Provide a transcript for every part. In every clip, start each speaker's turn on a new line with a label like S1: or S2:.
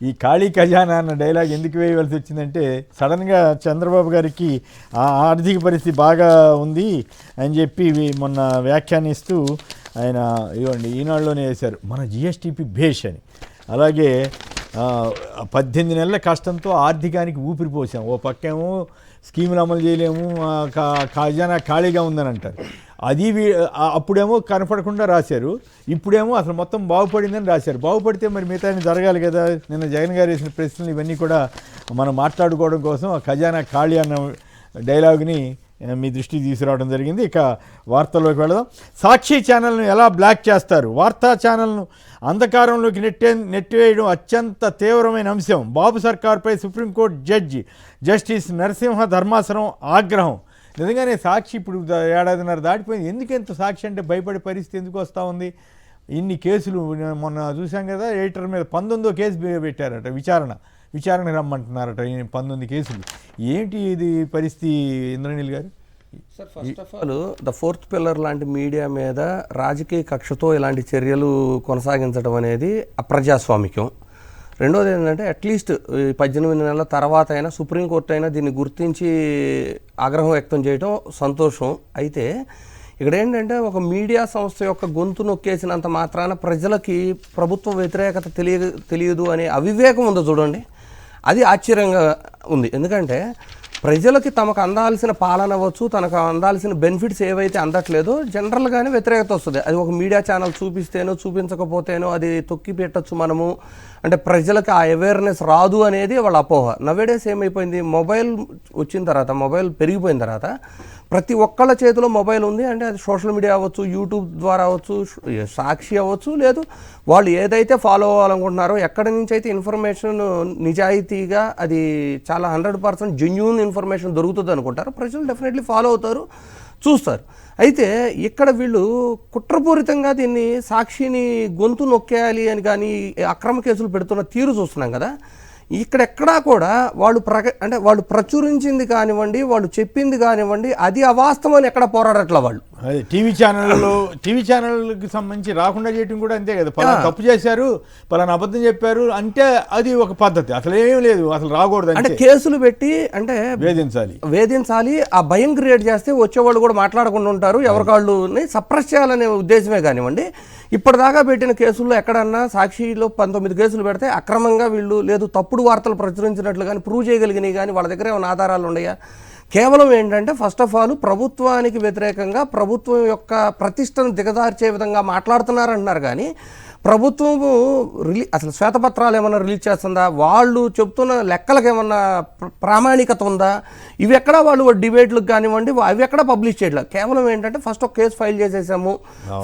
S1: ఈ ఖాళీ ఖజానా అన్న డైలాగ్ ఎందుకు వేయవలసి వచ్చిందంటే, సడన్గా చంద్రబాబు గారికి ఆర్థిక పరిస్థితి బాగా ఉంది అని చెప్పి మొన్న వ్యాఖ్యానిస్తూ ఆయన ఇవ్వండి ఈనాడులోనే వేశారు, మన జిఎస్టిపి భేష్ అని. అలాగే 18 నెలల కష్టంతో ఆర్థికానికి ఊపిరి పోసాం. ఓ పక్కేమో స్కీములు అమలు చేయలేము, ఖజానా ఖాళీగా ఉందని అంటారు. అది అప్పుడేమో కనపడకుండా రాశారు, ఇప్పుడేమో అసలు మొత్తం బాగుపడిందని రాశారు. బాగుపడితే మరి మిగతా జరగాలి కదా. నిన్న జగన్ గారు వేసిన ప్రశ్నలు ఇవన్నీ కూడా మనం మాట్లాడుకోవడం కోసం ఖజానా ఖాళీ అన్న డైలాగ్ని మీ దృష్టికి తీసుకురావడం జరిగింది. ఇక వార్తల్లోకి వెళదాం. సాక్షి ఛానల్ను ఎలా బ్లాక్ చేస్తారు? వార్తా ఛానల్ను అంధకారంలోకి నెట్టివేయడం అత్యంత తీవ్రమైన అంశం. బాబు సర్కార్పై సుప్రీంకోర్టు జడ్జి జస్టిస్ నరసింహ ధర్మాసనం ఆగ్రహం. నిజంగానే సాక్షి ఇప్పుడు 1.5 ఏడాది దాటిపోయింది. ఎందుకెంత సాక్షి అంటే భయపడే పరిస్థితి ఎందుకు వస్తూ ఉంది? ఇన్ని కేసులు మొన్న చూసాం కదా, ఎడిటర్ మీద 19వ కేసు పెట్టారట, విచారణ రమ్మంటున్నారట. 19 కేసులు. ఏంటి ఇది పరిస్థితి ఇంద్రనీల్ గారు?
S2: Sir, first of all the fourth pillar లాంటి మీడియా మీద రాజకీయ కక్షతో ఇలాంటి చర్యలు కొనసాగించడం అనేది అప్రజాస్వామికం. రెండోది ఏంటంటే, అట్లీస్ట్ 18 నెలల తర్వాత అయినా సుప్రీంకోర్టు అయినా దీన్ని గుర్తించి ఆగ్రహం వ్యక్తం చేయడం సంతోషం. అయితే ఇక్కడ ఏంటంటే, ఒక మీడియా సంస్థ యొక్క గొంతు నొక్కేసినంత మాత్రాన ప్రజలకి ప్రభుత్వ వ్యతిరేకత తెలియదు అనే అవివేకం ఉందో చూడండి, అది ఆశ్చర్యంగా ఉంది. ఎందుకంటే ప్రజలకి తమకు అందాల్సిన పాలన అవ్వచ్చు, తనకు అందాల్సిన బెనిఫిట్స్ ఏవైతే అందట్లేదో జనరల్గానే వ్యతిరేకత వస్తుంది. అది ఒక మీడియా ఛానల్ చూపిస్తేనో చూపించకపోతేనో అది తొక్కి పెట్టచ్చు మనము, అంటే ప్రజలకు ఆ అవేర్నెస్ రాదు అనేది వాళ్ళ అపోహ. నవేడేస్ ఏమైపోయింది, మొబైల్ వచ్చిన తర్వాత, మొబైల్ పెరిగిపోయిన తర్వాత ప్రతి ఒక్కళ్ళ చేతిలో మొబైల్ ఉంది. అంటే అది సోషల్ మీడియా అవ్వచ్చు, యూట్యూబ్ ద్వారా అవ్వచ్చు, సాక్షి అవ్వచ్చు, లేదు వాళ్ళు ఏదైతే ఫాలో అవ్వాలనుకుంటున్నారో, ఎక్కడి నుంచి అయితే ఇన్ఫర్మేషన్ నిజాయితీగా అది చాలా 100% జెన్యూన్ ఇన్ఫర్మేషన్ దొరుకుతుంది అనుకుంటారు, ప్రజలు డెఫినెట్లీ ఫాలో అవుతారు, చూస్తారు. అయితే ఇక్కడ వీళ్ళు కుట్రపూరితంగా దీన్ని సాక్షిని గొంతు నొక్కేయాలి అని కానీ అక్రమ కేసులు పెడుతున్న తీరు చూస్తున్నాం కదా. ఇక్కడెక్కడా కూడా వాళ్ళు అంటే వాళ్ళు ప్రచురించింది కానివ్వండి, వాళ్ళు చెప్పింది కానివ్వండి, అది అవాస్తవం అని ఎక్కడ పోరాడట్ల వాళ్ళు.
S1: అదే టీవీ ఛానల్కి సంబంధించి రాకుండా చేయటం కూడా అంతే కదా. పలానా తప్పు చేశారు, పలానా అబద్ధం చెప్పారు అంటే అది ఒక పద్ధతి. అసలు ఏమీ లేదు, అసలు రాకూడదు అంటే
S2: కేసులు పెట్టి అంటే వేధించాలి. ఆ భయం క్రియేట్ చేస్తే వచ్చేవాళ్ళు కూడా మాట్లాడకుండా ఉంటారు, ఎవరికాళ్ళని సప్రెస్ చేయాలనే ఉద్దేశమే కానివ్వండి. ఇప్పటిదాకా పెట్టిన కేసుల్లో ఎక్కడన్నా సాక్షిలో 19 కేసులు పెడితే అక్రమంగా వీళ్ళు లేదు తప్పుడు వార్తలు ప్రచురించినట్లు కానీ ప్రూవ్ చేయగలిగినవి కానీ వాళ్ళ దగ్గర ఏమైనా ఆధారాలు ఉన్నాయా? కేవలం ఏంటంటే, ఫస్ట్ ఆఫ్ ఆల్ ప్రభుత్వానికి వ్యతిరేకంగా ప్రభుత్వం యొక్క ప్రతిష్టను దిగజార్చే విధంగా మాట్లాడుతున్నారంటున్నారు. కానీ ప్రభుత్వము అసలు శ్వేతపత్రాలు ఏమన్నా రిలీజ్ చేస్తుందా? వాళ్ళు చెప్తున్న లెక్కలకు ఏమన్నా ప్రామాణికత ఉందా? ఇవి ఎక్కడ వాళ్ళు డిబేట్లకు కానివ్వండి అవి ఎక్కడ పబ్లిష్ చేయట్లేదు. కేవలం ఏంటంటే ఫస్ట్ ఒక కేసు ఫైల్ చేసేసాము,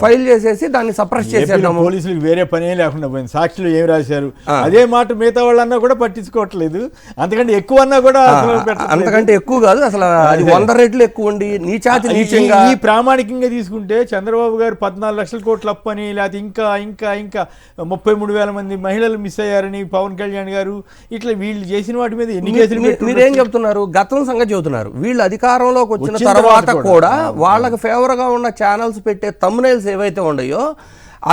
S2: ఫైల్ చేసేసి దాన్ని సప్రెస్ చేసేద్దాము.
S1: పోలీసులకు వేరే పనే లేకుండా పోయింది. సాక్షిలో ఏం రాశారు అదే మాట మిగతా వాళ్ళన్నా కూడా పట్టించుకోవట్లేదు. అంతకంటే ఎక్కువ అన్నా కూడా
S2: అంతకంటే ఎక్కువ కాదు, అసలు అది 100 రెట్లు ఎక్కువ ఉండి నీచాతి నీచంగా.
S1: ఈ ప్రామాణికంగా తీసుకుంటే చంద్రబాబు గారు 14 లక్షల కోట్ల అప్పు అని, లేకపోతే ఇంకా ఇంకా ఇంకా 33,000 మంది మహిళలు మిస్ అయ్యారని పవన్ కళ్యాణ్ గారు, ఇట్లా వీళ్ళు చేసిన వాటి మీద ఎన్ని కేసులు?
S2: మీరేం చెప్తున్నారు? గతం సంగతి చెబుతున్నారు. వీళ్ళు అధికారంలోకి వచ్చిన తర్వాత కూడా వాళ్ళకి ఫేవర్గా ఉన్న ఛానల్స్ పెట్టే థంబ్నెయిల్స్ ఏవైతే ఉన్నాయో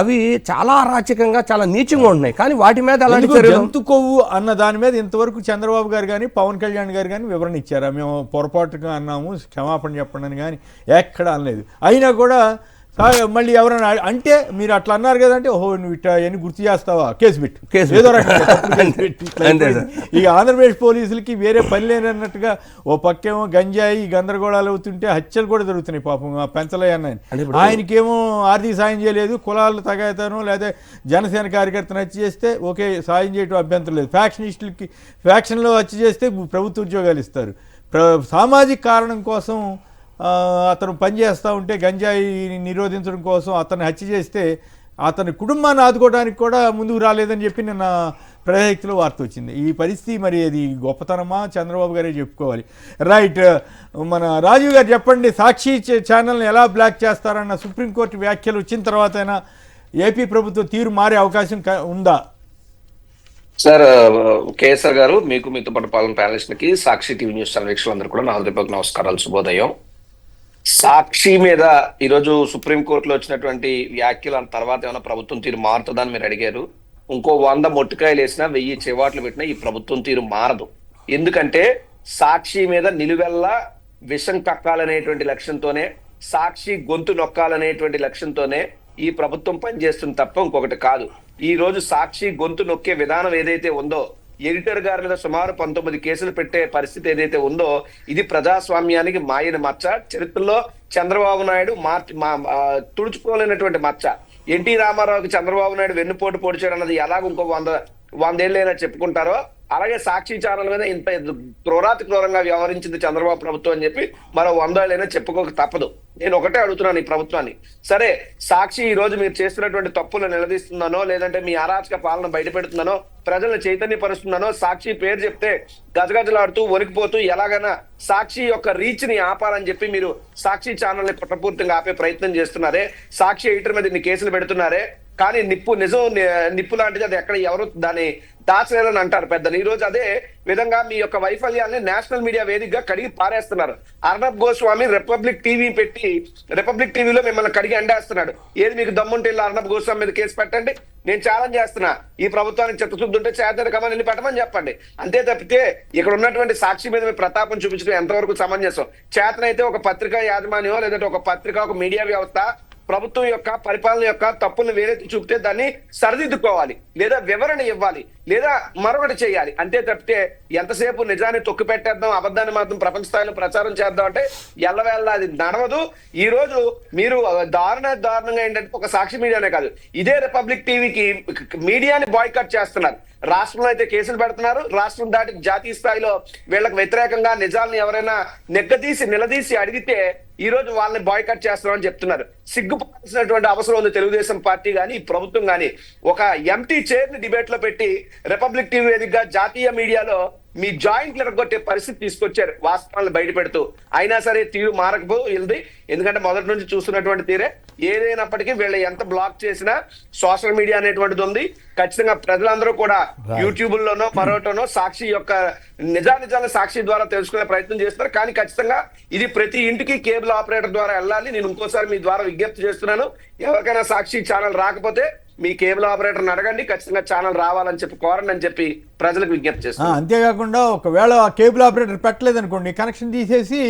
S2: అవి చాలా అరాచకంగా, చాలా నీచంగా ఉన్నాయి. కానీ వాటి మీద అలాంటి
S1: జంతు కొవ్వు అన్న దాని మీద ఇంతవరకు చంద్రబాబు గారు కానీ పవన్ కళ్యాణ్ గారు కానీ వివరణ ఇచ్చారా? మేము పొరపాటుగా అన్నాము, క్షమాపణ చెప్పండి అని కానీ ఎక్కడ అనలేదు. అయినా కూడా మళ్ళీ ఎవరైనా అంటే మీరు అట్లా అన్నారు కదంటే, ఓహో నువ్వు ఇట్లా ఎన్ని గుర్తు చేస్తావా, కేసు పెట్టు, ఏదో రకంగా. ఇక ఆంధ్రప్రదేశ్ పోలీసులకి వేరే పని లేనన్నట్టుగా ఓ పక్కేమో గంజాయి గందరగోళాలు అవుతుంటే హత్యలు కూడా జరుగుతున్నాయి. పాపం పెంచలయ్య ఆయనకేమో ఆర్థిక సాయం చేయలేదు, కులాలు తగాయితాను లేదా జనసేన కార్యకర్తను హత్య చేస్తే ఓకే సాయం చేయటం అభ్యంతరం లేదు. ఫ్యాక్షనిస్టులకి ఫ్యాక్షన్లో హత్య చేస్తే ప్రభుత్వ ఉద్యోగాలు ఇస్తారు. సామాజిక కారణం కోసం అతను పనిచేస్తూ ఉంటే గంజాయి నిరోధించడం కోసం అతన్ని హత్య చేస్తే అతని కుటుంబాన్ని ఆదుకోవడానికి కూడా ముందుకు రాలేదని చెప్పి నిన్న ప్రజాశక్తిలో వార్త వచ్చింది. ఈ పరిస్థితి మరి అది గొప్పతనమా? చంద్రబాబు గారే చెప్పుకోవాలి. రైట్, మన రాజీవ్ గారు చెప్పండి, సాక్షి ఛానల్ని ఎలా బ్లాక్ చేస్తారన్న సుప్రీంకోర్టు వ్యాఖ్యలు వచ్చిన తర్వాత అయినా ఏపీ ప్రభుత్వం తీరు మారే అవకాశం ఉందా?
S3: సార్, కేఎస్ఆర్ గారు, మీకు మీతో పాటు పాలన ప్యానలిస్ట్లకి, సాక్షి టీవీ న్యూస్ ఛానల్ వీక్షకులందరూ కూడా నా హృదయపూర్వక నమస్కారాలు, శుభోదయం. సాక్షి మీద ఈరోజు సుప్రీంకోర్టులో వచ్చినటువంటి వ్యాఖ్యల తర్వాత ఏమైనా ప్రభుత్వం తీరు మారుతుందని మీరు అడిగారు. ఇంకో 100 మొట్టికాయలు వేసినా 1000 చివాట్లు పెట్టినా ఈ ప్రభుత్వం తీరు మారదు. ఎందుకంటే సాక్షి మీద నిలువెల్లా విషం కక్కాలనేటువంటి లక్ష్యంతోనే, సాక్షి గొంతు నొక్కాలనేటువంటి లక్ష్యంతోనే ఈ ప్రభుత్వం పనిచేస్తుంది తప్ప ఇంకొకటి కాదు. ఈ రోజు సాక్షి గొంతు నొక్కే విధానం ఏదైతే ఉందో, ఎడిటర్ గారి మీద సుమారు 19 కేసులు పెట్టే పరిస్థితి ఏదైతే ఉందో, ఇది ప్రజాస్వామ్యానికి మాయని మచ్చ. చరిత్రలో చంద్రబాబు నాయుడు తుడుచుకోలేనటువంటి మచ్చ. ఎన్టీ రామారావుకి చంద్రబాబు నాయుడు వెన్నుపోటు పొడిచాడు అన్నది ఎలాగ ఇంకో 100 ఏళ్ళైనా చెప్పుకుంటారో, అలాగే సాక్షి ఛానల్ మీద ఇంత క్రూరంగా వ్యవహరించింది చంద్రబాబు ప్రభుత్వం అని చెప్పి మరో 100 ఏళ్ళైనా చెప్పుకోక తప్పదు. నేను ఒకటే అడుగుతున్నాను ఈ ప్రభుత్వాన్ని, సరే సాక్షి ఈ రోజు మీరు చేస్తున్నటువంటి తప్పులను నిలదీస్తున్నానో, లేదంటే మీ అరాచక పాలన బయట పెడుతున్నానో, ప్రజలను చైతన్యపరుస్తున్నానో, సాక్షి పేరు చెప్తే గజగజలాడుతూ వణికిపోతూ ఎలాగైనా సాక్షి యొక్క రీచ్ ని ఆపాలని చెప్పి మీరు సాక్షి ఛానల్ ని కుట్రపూర్తిగా ఆపే ప్రయత్నం చేస్తున్నారే, సాక్షి ఎడిటర్ మీద ఇన్ని కేసులు పెడుతున్నారే, కానీ నిప్పు లాంటిది, అది ఎక్కడ ఎవరు దాన్ని దాచలేరని అంటారు పెద్దలు. ఈ రోజు అదే విధంగా మీ యొక్క వైఫల్యాన్ని నేషనల్ మీడియా వేదికగా కడిగి పారేస్తున్నారు. అర్నబ్ గోస్వామి రిపబ్లిక్ టీవీలో మిమ్మల్ని కడిగి ఎండేస్తున్నాడు. ఏది మీకు దమ్ముంటే అర్నబ్ గోస్వామి మీద కేసు పెట్టండి, నేను ఛాలెంజ్ చేస్తున్నా. ఈ ప్రభుత్వానికి చిత్తశుద్ధి ఉంటే చేతన కమని వెళ్ళి పెట్టమని చెప్పండి. అంతే తప్పితే ఇక్కడ ఉన్నటువంటి సాక్షి మీద మీ ప్రతాపం చూపించడం ఎంతవరకు సమంజసం? చేతనైతే ఒక పత్రికా యాజమాన్యం, లేదంటే ఒక పత్రిక, ఒక మీడియా వ్యవస్థ ప్రభుత్వం యొక్క పరిపాలన యొక్క తప్పులను వేరెత్తి చూపితే దాన్ని సరిదిద్దుకోవాలి, లేదా వివరణ ఇవ్వాలి, లేదా మరొకటి చేయాలి. అంతే తప్పితే ఎంతసేపు నిజాన్ని తొక్కి పెట్టేద్దాం, అబద్ధాన్ని మాత్రం ప్రపంచ స్థాయిలో ప్రచారం చేద్దాం అంటే ఎల్లవేళ అది నడవదు. ఈ రోజు మీరు దారుణంగా ఏంటంటే ఒక సాక్షి మీడియానే కాదు, ఇదే రిపబ్లిక్ టీవీకి మీడియాని బాయ్కట్ చేస్తున్నారు. రాష్ట్రంలో అయితే కేసులు పెడుతున్నారు, రాష్ట్రం దాటి జాతీయ స్థాయిలో వీళ్ళకి వ్యతిరేకంగా నిజాలను ఎవరైనా నిలదీసి అడిగితే ఈ రోజు వాళ్ళని బాయ్కట్ చేస్తున్నామని చెప్తున్నారు. సిగ్గుపడాల్సినటువంటి అవసరం ఉంది తెలుగుదేశం పార్టీ కానీ ఈ ప్రభుత్వం కానీ. ఒక ఎంటీ చైర్ ని డిబేట్ లో పెట్టి రిపబ్లిక్ టీవీ వేదికగా జాతీయ మీడియాలో మీ జాయింట్లు ఎరగొట్టే పరిస్థితి తీసుకొచ్చారు, వాస్తవాలను బయట పెడుతూ. అయినా సరే తీరు మారకపోయింది, ఎందుకంటే మొదటి నుంచి చూస్తున్నటువంటి తీరే. ఏదైనప్పటికీ వీళ్ళు ఎంత బ్లాక్ చేసినా సోషల్ మీడియా అనేటువంటిది ఉంది. ఖచ్చితంగా ప్రజలందరూ కూడా యూట్యూబ్లోనో మరోటోనో సాక్షి యొక్క నిజాలను సాక్షి ద్వారా తెలుసుకునే ప్రయత్నం చేస్తున్నారు. కానీ ఖచ్చితంగా ఇది ప్రతి ఇంటికి కేబుల్ ఆపరేటర్ ద్వారా వెళ్ళాలి. నేను ఇంకోసారి మీ ద్వారా విజ్ఞప్తి చేస్తున్నాను, ఎవరికైనా సాక్షి ఛానల్ రాకపోతే మీ కేబుల్ ఆపరేటర్ని అడగండి, ఖచ్చితంగా ఛానల్ రావాలని చెప్పి కోరండి అని చెప్పి ప్రజలకు విజ్ఞప్తి చేస్తాను.
S1: అంతేకాకుండా ఒకవేళ ఆ కేబుల్ ఆపరేటర్ పెట్టలేదనుకోండి, కనెక్షన్ తీసేసి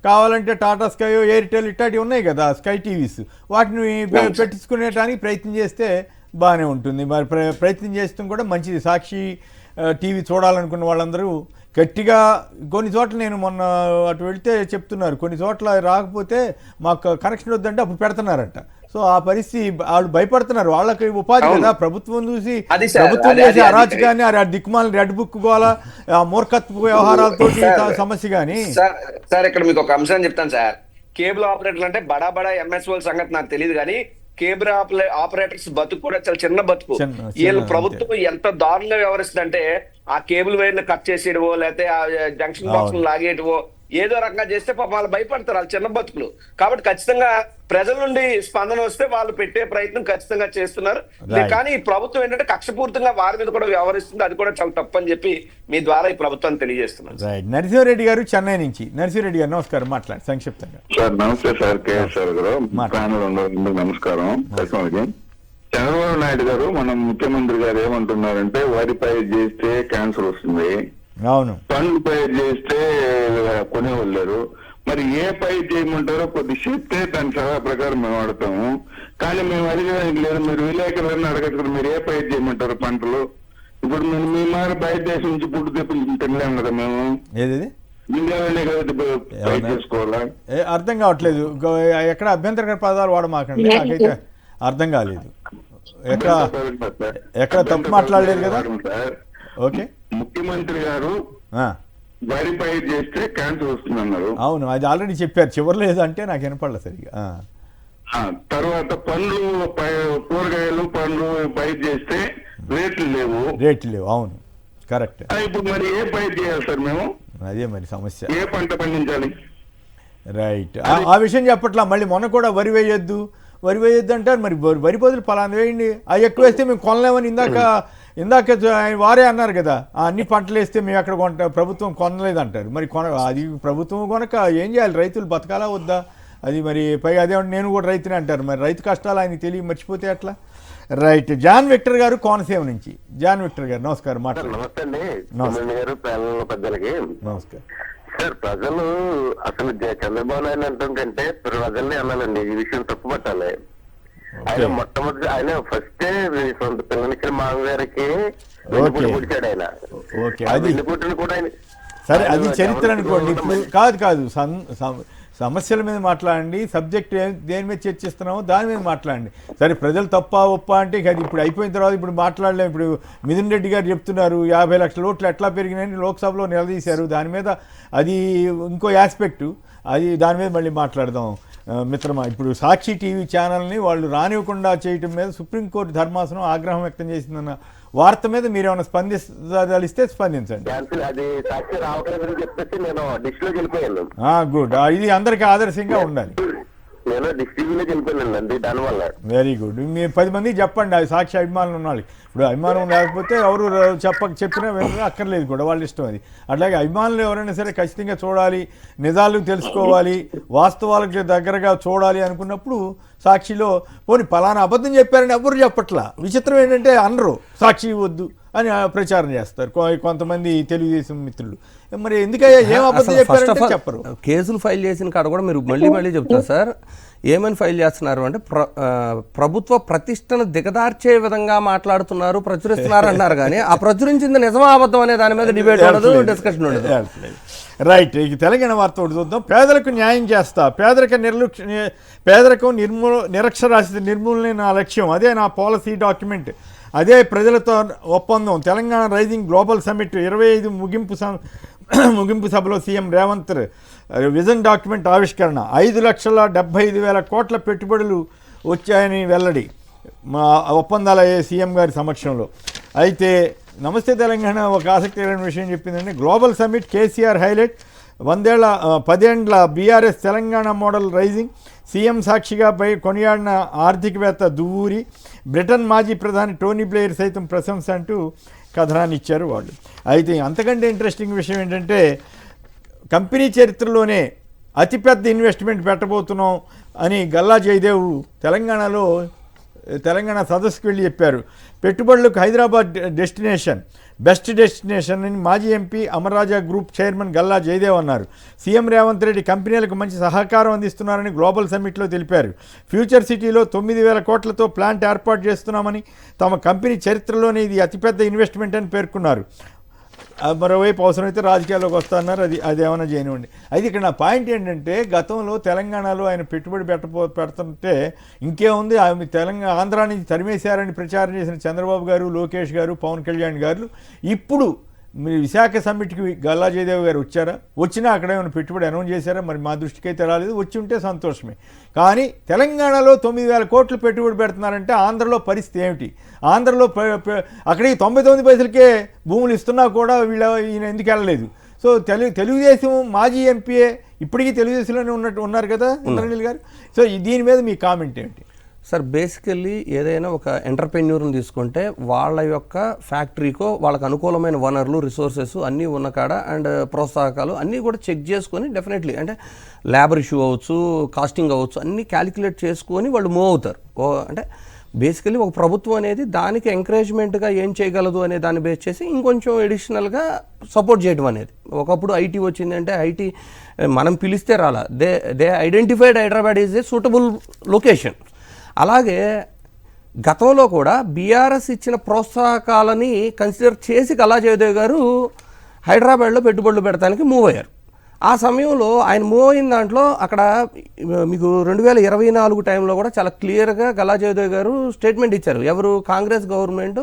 S1: కావాలంటే టాటా స్కై, ఎయిర్టెల్ ఇట్లాంటివి ఉన్నాయి కదా స్కై టీవీస్, వాటిని పెట్టించుకునేటానికి ప్రయత్నం చేస్తే బాగానే ఉంటుంది. మరి ప్రయత్నం చేస్తాం కూడా మంచిది. సాక్షి టీవీ చూడాలనుకున్న వాళ్ళందరూ గట్టిగా, కొన్ని చోట్ల నేను మొన్న అటు వెళితే చెప్తున్నారు, కొన్ని చోట్ల రాకపోతే మాకు కనెక్షన్ వద్దంటే అప్పుడు పెడుతున్నారంట. సో ఆ పరిస్థితి వాళ్ళు భయపడుతున్నారు, వాళ్ళకి ఉపాధి కదా. ప్రభుత్వం చూసి ప్రభుత్వం చేసే అరాచకాన్ని, దిక్కుమాల రెడ్ బుక్ గోల, మూర్ఖత్వ వ్యవహారాలతో సమస్య. కానీ
S3: సార్ ఇక్కడ మీకు ఒక అంశాన్ని చెప్తాను సార్. కేబుల్ ఆపరేటర్లు అంటే బడా ఎంఎస్ఓల సంగతి నాకు తెలియదు, కానీ కేబుల్ ఆపరేటర్స్ బతుకు కూడా చాలా చిన్న బతుకు. వీళ్ళు ప్రభుత్వం ఎంత దారుణంగా వ్యవహరిస్తుందంటే ఆ కేబుల్ వైర్లు కట్ చేసేయడవో, లేకపోతే ఆ జంక్షన్ బాక్స్ లాగేయటవో, ఏదో రకంగా చేస్తే పాపం వాళ్ళు భయపడతారు, వాళ్ళు చిన్న బతుకులు. కాబట్టి ఖచ్చితంగా ప్రజల నుండి స్పందన వస్తే వాళ్ళు పెట్టే ప్రయత్నం ఖచ్చితంగా చేస్తున్నారు. కానీ ఈ ప్రభుత్వం ఏంటంటే కక్షపూర్తంగా వారి మీద కూడా వ్యవహరిస్తుంది, అది కూడా చాలా తప్పు అని చెప్పి మీ ద్వారా ఈ ప్రభుత్వాన్ని తెలియజేస్తున్నారు.
S1: నరసింహారెడ్డి గారు చెన్నై నుంచి. నరసింహారెడ్డి గారు నమస్కారం, మాట్లాడండి సంక్షిప్తంగా.
S4: సార్ నమస్తే సార్, కేఎస్ఆర్ గారు నమస్కారం. చంద్రబాబు నాయుడు గారు మన ముఖ్యమంత్రి గారు ఏమంటున్నారంటే వరి పైరు చేస్తే క్యాన్సర్ వస్తుంది,
S1: అవును,
S4: పండ్లు పైరు చేస్తే కొనేవాళ్ళు. మరి ఏ పైరు చేయమంటారో కొద్ది చెప్తే దాని సలహా ప్రకారం మేము అడుగుతాము. కానీ మేము అడిగేదానికి లేదు, మీరు విలేకరులను అడగచ్చు, మీరు ఏ పైరు చేయమంటారు పంటలు. ఇప్పుడు మేము మీ మారి బయట దేశం నుంచి పుట్టు తెప్పించి తినలేము కదా మేము, ఇండియాలోనే కదా పైరు చేసుకోవాలా?
S1: అర్థం కావట్లేదు, ఎక్కడ అభ్యంతరకర పదాలు వాడమాకండి, నాకైతే అర్థం కాలేదు. ఎక్కడ తప్పు మాట్లాడలేదు కదా. ఓకే,
S4: ముఖ్యమంత్రి గారు వరి పైరు చేస్తే క్యాన్సర్ వస్తుంది అన్నారు.
S1: అవును, అది ఆల్రెడీ చెప్పారు, చివరిలో ఏదంటే నాకు వినపడలేదు సరిగా.
S4: తర్వాత పండ్లు, కూరగాయలు, పండ్లు పైరు చేస్తే రేట్లు లేవు. అవును, కరెక్ట్. ఇప్పుడు మరి ఏ పైరు చేయాలి సార్ మేము?
S1: అదే మరి సమస్య, ఏ
S4: పంట పండించాలి?
S1: రైట్, ఆ విషయం చెప్పట్లా. మళ్ళీ మొన్న కూడా వరి వేయొద్దు అంటారు, మరి వరి బదులు పలానా వేయండి, అవి ఎక్కువ వేస్తే మేము కొనలేమని ఇందాక వారే అన్నారు కదా, అన్ని పంటలు వేస్తే మేము ఎక్కడ ప్రభుత్వం కొనలేదు అంటారు. మరి అది ప్రభుత్వం కొనక ఏం చేయాలి, రైతులు బతకాలా వద్దా? అది మరి పైగా అదే నేను కూడా రైతుని అంటారు, మరి రైతు కష్టాలు ఆయనకి తెలియ మర్చిపోతే ఎట్లా? రైట్. జాన్ విక్టర్ గారు కోనసీమ నుంచి. జాన్ విక్టర్ గారు నమస్కారం, మాట్లాడండి.
S5: నమస్తే అండి
S1: నమస్తే.
S5: గారు, ప్యానల్ పెద్దలకి
S1: నమస్కారం.
S5: సార్. ప్రజలు అసలు చంద్రబాబు నాయుడు అంటాం కంటే ప్రజల్ని అనాలండి, ఈ విషయం తప్పు పట్టాలి. ఆయన మొట్టమొదటి ఆయన ఫస్టే సొంత పిల్లనిచ్చిన మామగారికి పొడిచాడు ఆయన. వెన్నుపోటును కూడా ఆయన.
S1: సరే, అది చరిత్ర అనుకోండి. ఇప్పుడు కాదు సమస్యల మీద మాట్లాడండి, సబ్జెక్ట్ దేని మీద చర్చిస్తున్నామో దాని మీద మాట్లాడండి. సరే, ప్రజలు తప్ప ఒప్ప అంటే అది ఇప్పుడు అయిపోయిన తర్వాత ఇప్పుడు మాట్లాడలేము. ఇప్పుడు మిథున్ రెడ్డి గారు చెప్తున్నారు 50 లక్షల ఓట్లు ఎట్లా పెరిగినాయని లోక్సభలో నిలదీశారు. దాని మీద అది ఇంకో ఆస్పెక్టు, అది దాని మీద మళ్ళీ మాట్లాడదాం మిత్రమా. ఇప్పుడు సాక్షి టీవీ ఛానల్ని వాళ్ళు రానివ్వకుండా చేయటం మీద సుప్రీంకోర్టు ధర్మాసనం ఆగ్రహం వ్యక్తం చేసిందన్న వార్త మీద మీరు ఏమైనా స్పందిస్తే స్పందించండి.
S5: అది సాక్షి రావట్లేదని చెప్పేసి నేను డిష్ లోకి వెళ్ళిపోయాను.
S1: గుడ్, ఇది అందరికీ ఆదర్శంగా ఉండాలి.
S5: నేను డిష్ టీవీలోకి వెళ్ళిపోయాను అండి, దానివల్ల.
S1: Very good. మీరు 10 మందికి చెప్పండి, అది సాక్షి అభిమానులు ఉన్నాడు. ఇప్పుడు అభిమానం లేకపోతే ఎవరు చెప్పినా వెళ్ళినా అక్కర్లేదు కూడా, వాళ్ళ ఇష్టం అది. అట్లాగే అభిమానులు ఎవరైనా సరే ఖచ్చితంగా చూడాలి, నిజాలు తెలుసుకోవాలి, వాస్తవాలకు దగ్గరగా చూడాలి అనుకున్నప్పుడు సాక్షిలో పోనీ పలానా అబద్ధం చెప్పారని ఎవరు చెప్పట్లా. విచిత్రం ఏంటంటే అనరు సాక్షి వద్దు అని ప్రచారం చేస్తారు కొంతమంది తెలుగుదేశం మిత్రులు. మరి ఎందుకయ్యా ఏం అబద్ధం చెప్పారంటే చెప్పరు.
S2: కేసులు ఫైల్ చేసిన కాడ కూడా మీరు మళ్ళీ చెప్తారు సార్, ఏమని ఫైల్ చేస్తున్నారు అంటే ప్రభుత్వ ప్రతిష్టను దిగదార్చే విధంగా మాట్లాడుతున్నారు, ప్రచురిస్తున్నారు అన్నారు. కానీ ఆ ప్రచురించింది నిజమా అబద్ధం అనే దాని మీద డిబేట్ ఉండదు, డిస్కషన్ ఉండదు.
S1: రైట్. ఇక తెలంగాణ వార్త ఒకటి చూద్దాం. పేదలకు న్యాయం చేస్తా, పేదరికం నిరక్షరాస్యత నిర్మూలనే నా లక్ష్యం, అదే నా పాలసీ డాక్యుమెంట్, అదే ప్రజలతో ఒప్పందం. తెలంగాణ రైజింగ్ గ్లోబల్ సమ్మిట్ 25 ముగింపు సభలో సీఎం రేవంత్ విజన్ డాక్యుమెంట్ ఆవిష్కరణ. 5,75,000 కోట్ల పెట్టుబడులు వచ్చాయని వెల్లడి, మా ఒప్పందాలయ్యే సీఎం గారి సమక్షంలో. అయితే నమస్తే తెలంగాణ ఒక ఆసక్తికరమైన విషయం చెప్పిందండి. గ్లోబల్ సమ్మిట్ కేసీఆర్ హైలైట్, 10 ఏండ్ల BRS Telangana model rising, CM సాక్షిగా కొనియాడిన ఆర్థికవేత్త దువ్వూరి, బ్రిటన్ మాజీ ప్రధాని టోనీ బ్లెయిర్ సైతం ప్రశంస అంటూ కథనాన్ని ఇచ్చారు వాళ్ళు. అయితే అంతకంటే ఇంట్రెస్టింగ్ విషయం ఏంటంటే కంపెనీ చరిత్రలోనే అతిపెద్ద ఇన్వెస్ట్మెంట్ పెట్టబోతున్నాం అని గల్లా జయదేవ్ తెలంగాణ సదస్సుకు వెళ్ళి చెప్పారు. పెట్టుబడులకు హైదరాబాద్ బెస్ట్ డెస్టినేషన్ అని మాజీ MP Amara Raja group chairman Galla Jayadev అన్నారు. సీఎం రేవంత్ రెడ్డి కంపెనీలకు మంచి సహకారం అందిస్తున్నారని గ్లోబల్ సమ్మిట్లో తెలిపారు. ఫ్యూచర్ సిటీలో 9,000 కోట్లతో ప్లాంట్ ఏర్పాటు చేస్తున్నామని, తమ కంపెనీ చరిత్రలోనే ఇది అతిపెద్ద ఇన్వెస్ట్మెంట్ అని పేర్కొన్నారు. మరోవైపు అవసరమైతే రాజకీయాల్లోకి వస్తున్నారు, అది ఏమైనా చేయనివ్వండి. అయితే ఇక్కడ నా పాయింట్ ఏంటంటే గతంలో తెలంగాణలో ఆయన పెట్టుబడి పెడుతుంటే ఇంకేముంది, ఆంధ్రా నుంచి తరిమేశారని ప్రచారం చేసిన చంద్రబాబు గారు, లోకేష్ గారు, పవన్ కళ్యాణ్ గారు ఇప్పుడు మీరు విశాఖ సమ్మిట్కి గల్లా జయదేవ్ గారు వచ్చారా? వచ్చినా అక్కడ ఏమైనా పెట్టుబడి అనౌన్స్ చేశారా? మరి మా దృష్టికి అయితే రాలేదు. వచ్చి ఉంటే సంతోషమే. కానీ తెలంగాణలో 9,000 కోట్లు పెట్టుబడి పెడుతున్నారంటే ఆంధ్రలో పరిస్థితి ఏమిటి? ఆంధ్రలో అక్కడికి 99 పైసలకే భూములు ఇస్తున్నా కూడా ఈయన ఎందుకు వెళ్ళలేదు? సో తెలుగుదేశం మాజీ ఎంపీఏ ఇప్పటికీ తెలుగుదేశంలోనే ఉన్నారు కదా ఇంద్రనీల్ గారు. సో దీని మీద మీ కామెంట్ ఏంటి?
S2: సార్, బేసికల్లీ ఏదైనా ఒక ఎంటర్ప్రెన్యూర్ని తీసుకుంటే వాళ్ళ యొక్క ఫ్యాక్టరీకో వాళ్ళకు అనుకూలమైన వనరులు, రిసోర్సెస్ అన్నీ ఉన్న కాడ అండ్ ప్రోత్సాహకాలు అన్నీ కూడా చెక్ చేసుకొని డెఫినెట్లీ అంటే లేబర్ ఇష్యూ అవ్వచ్చు, కాస్టింగ్ అవ్వచ్చు, అన్నీ క్యాలిక్యులేట్ చేసుకొని వాళ్ళు మూవ్ అవుతారు. అంటే బేసికల్లీ ఒక ప్రభుత్వం అనేది దానికి ఎంకరేజ్మెంట్గా ఏం చేయగలదు అనే దాన్ని బేస్ చేసి ఇంకొంచెం ఎడిషనల్గా సపోర్ట్ చేయడం అనేది. ఒకప్పుడు ఐటీ వచ్చిందంటే ఐటీ మనం పిలిస్తే రాలా, they identified Hyderabad is a suitable location. అలాగే గతంలో కూడా బీఆర్ఎస్ ఇచ్చిన ప్రోత్సాహకాలని కన్సిడర్ చేసి గల్లా జయదేవ్ గారు హైదరాబాద్లో పెట్టుబడులు పెడతానికి మూవ్ అయ్యారు. ఆ సమయంలో ఆయన మూవ్ అయిన దాంట్లో అక్కడ మీకు 2024 టైంలో కూడా చాలా క్లియర్గా గల్లా జయదేవ్ గారు స్టేట్మెంట్ ఇచ్చారు. ఎవరు? కాంగ్రెస్ గవర్నమెంట్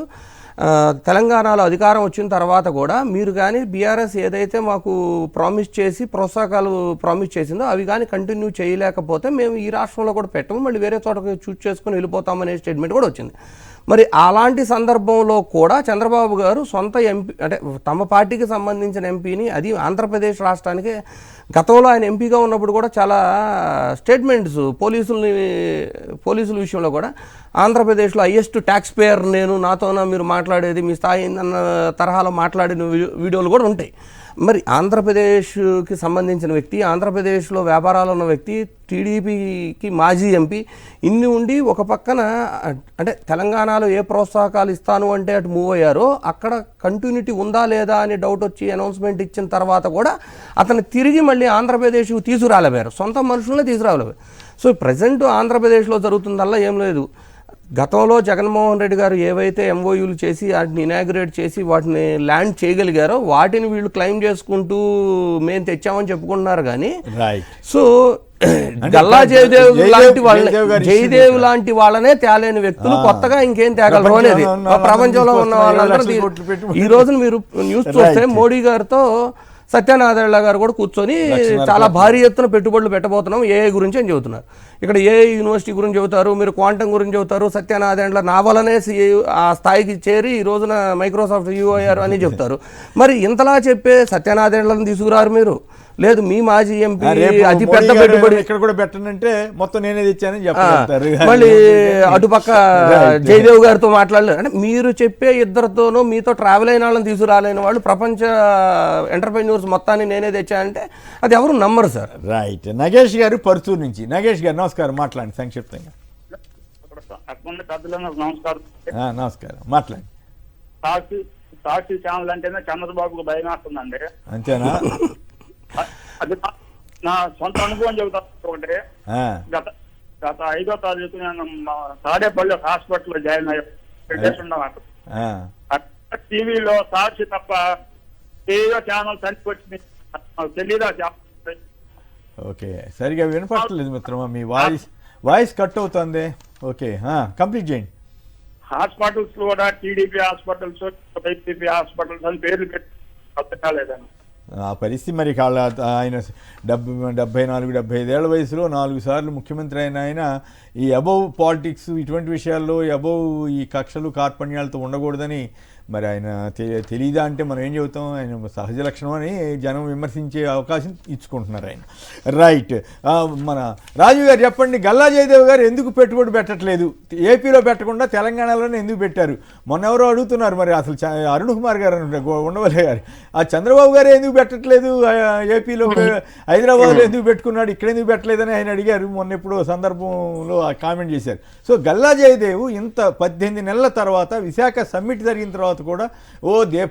S2: తెలంగాణలో అధికారం వచ్చిన తర్వాత కూడా మీరు కానీ బీఆర్ఎస్ ఏదైతే మాకు ప్రామిస్ చేసి ప్రోత్సాహకాలు ప్రామిస్ చేసిందో అవి కానీ కంటిన్యూ చేయలేకపోతే మేము ఈ రాష్ట్రంలో కూడా పెట్టము, మళ్ళీ వేరే చోటకి చూస్ చేసుకుని వెళ్ళిపోతామనే స్టేట్మెంట్ కూడా వచ్చింది. మరి అలాంటి సందర్భంలో కూడా చంద్రబాబు గారు సొంత ఎంపీ అంటే తమ పార్టీకి సంబంధించిన ఎంపీని, అది ఆంధ్రప్రదేశ్ రాష్ట్రానికి గతంలో ఆయన ఎంపీగా ఉన్నప్పుడు కూడా చాలా స్టేట్మెంట్స్ పోలీసుల విషయంలో కూడా ఆంధ్రప్రదేశ్లో హైయెస్ట్ ట్యాక్స్ పేయర్ నేను, నాతోనా మీరు మాట్లాడేది, మీ స్థాయి అన్న తరహాలో మాట్లాడిన వీడియోలు కూడా ఉంటాయి. మరి ఆంధ్రప్రదేశ్కి సంబంధించిన వ్యక్తి, ఆంధ్రప్రదేశ్లో వ్యాపారాలు ఉన్న వ్యక్తి టీడీపీకి మాజీ ఎంపీ ఇన్ని ఉండి ఒక పక్కన అంటే తెలంగాణలో ఏ ప్రోత్సాహకాలు ఇస్తాను అంటే అటు మూవ్ అయ్యారో అక్కడ కంటిన్యూటీ ఉందా లేదా అని డౌట్ వచ్చి అనౌన్స్మెంట్ ఇచ్చిన తర్వాత కూడా అతను తిరిగి మళ్ళీ ఆంధ్రప్రదేశ్కు తీసుకురాలేపారు, సొంత మనుషులనే తీసుకురాలేపారు. సో ప్రజెంట్ ఆంధ్రప్రదేశ్లో జరుగుతుందల్లా ఏం లేదు. గతంలో జగన్మోహన్ రెడ్డి గారు ఏవైతే ఎంఓయూలు చేసి వాటిని ఇనాగ్రేట్ చేసి వాటిని ల్యాండ్ చేయగలిగారో వాటిని వీళ్ళు క్లెయిమ్ చేసుకుంటూ మేము తెచ్చామని చెప్పుకుంటున్నారు. కానీ సో గల్లా జయదేవ్ లాంటి వాళ్ళని, జయదేవ్ లాంటి వాళ్ళనే తేలేని వ్యక్తులు కొత్తగా ఇంకేం తేగలరు అనేది ప్రపంచంలో ఉన్న వాళ్ళందరూ. ఈ రోజున మీరు న్యూస్ చూస్తే మోడీ గారితో సత్యనారాయణ గారు కూడా కూర్చొని చాలా భారీ ఎత్తున పెట్టుబడులు పెట్టబోతున్నాం ఏఐ గురించి అని చెబుతున్నారు. ఇక్కడ ఏఐ యూనివర్సిటీ గురించి చెబుతారు, మీరు క్వాంటమ్ గురించి చెబుతారు. సత్యనారాయణ నా వల్లనే ఆ స్థాయికి చేరి ఈ రోజున మైక్రోసాఫ్ట్ CEO అయ్యారు అని చెప్తారు. మరి ఇంతలా చెప్పే సత్యనారాయణలను తీసుకురారు మీరు, లేదు మీ మాజీ ఎంపీ అతి పెద్ద పెట్టుబడి
S1: ఇక్కడ కూడా పెట్టనంటే మొత్తం నేనే తెచ్చానని చెప్తారు.
S2: మళ్ళీ అటుపక్క జయదేవ్ గారితో మాట్లాడలేదు. అంటే మీరు చెప్పే ఇద్దరితోనూ మీతో ట్రావెల్ అయిన వాళ్ళని తీసుకురాలేని వాళ్ళు ప్రపంచ ఎంటర్ప్రెన్యూర్స్ మొత్తాన్ని నేనే తెచ్చానంటే అది ఎవరు నమ్మరు సార్.
S1: రైట్. నగేష్ గారు పరుచూరు నుంచి. నగేష్ గారు నమస్కారం, మాట్లాడండి సంక్షిప్తంగా.
S6: నమస్కారం.
S1: నమస్కారం, మాట్లాడండి.
S6: సాక్షి ఛానల్ అంటేనే చంద్రబాబుకు భయం వేస్తుందండి.
S1: అంతేనా?
S6: అది నా సొంత అనుభవం చెబుతాను. ఒకటి గత 5వ తారీఖు నేను తాడేపల్లి హాస్పిటల్లో జాయిన్ అయ్యాను. టీవీలో సాక్షి తప్ప టీవీ ఛానల్ చనిపోయింది తెలీదా?
S1: ఓకే, సరిగా వినపడలేదు మిత్రమా, మీ వాయిస్ కట్ అవుతుంది. ఓకే, కంప్లీట్ చేయండి.
S6: హాస్పిటల్స్ కూడా టీడీపీ హాస్పిటల్స్, వైసీపీ హాస్పిటల్స్ అని పేర్లు పెట్టి అర్థం కాలేదండి.
S1: ఆ పరిస్థితి మరి ఆయన 74-75 ఏళ్ల వయసులో 4 సార్లు ముఖ్యమంత్రి అయిన ఆయన ఈ అబౌవ్ పాలిటిక్స్ ఇటువంటి విషయాల్లో అబౌవ్ ఈ కక్షలు కార్పణ్యాలతో ఉండకూడదని మరి ఆయన తెలీదా అంటే మనం ఏం చెబుతాం, ఆయన సహజ లక్షణం అని జనం విమర్శించే అవకాశం ఇచ్చుకుంటున్నారు ఆయన. రైట్. మన రాజు గారు చెప్పండి, గల్లా జయదేవ్ గారు ఎందుకు పెట్టుబడి పెట్టట్లేదు, ఏపీలో పెట్టకుండా తెలంగాణలోనే ఎందుకు పెట్టారు? మొన్న ఎవరో అడుగుతున్నారు, మరి అసలు అరుణ్ కుమార్ గారు ఉండవలే గారు ఆ చంద్రబాబు గారు ఎందుకు పెట్టట్లేదు, ఏపీలో హైదరాబాద్లో ఎందుకు పెట్టుకున్నాడు, ఇక్కడ ఎందుకు పెట్టలేదని ఆయన అడిగారు. మొన్న ఎప్పుడో సందర్భంలో కామెంట్ చేశారు. సో గల్లా జయదేవ్ ఇంత 18 నెలల తర్వాత విశాఖ సమ్మిట్ జరిగిన తర్వాత కూడా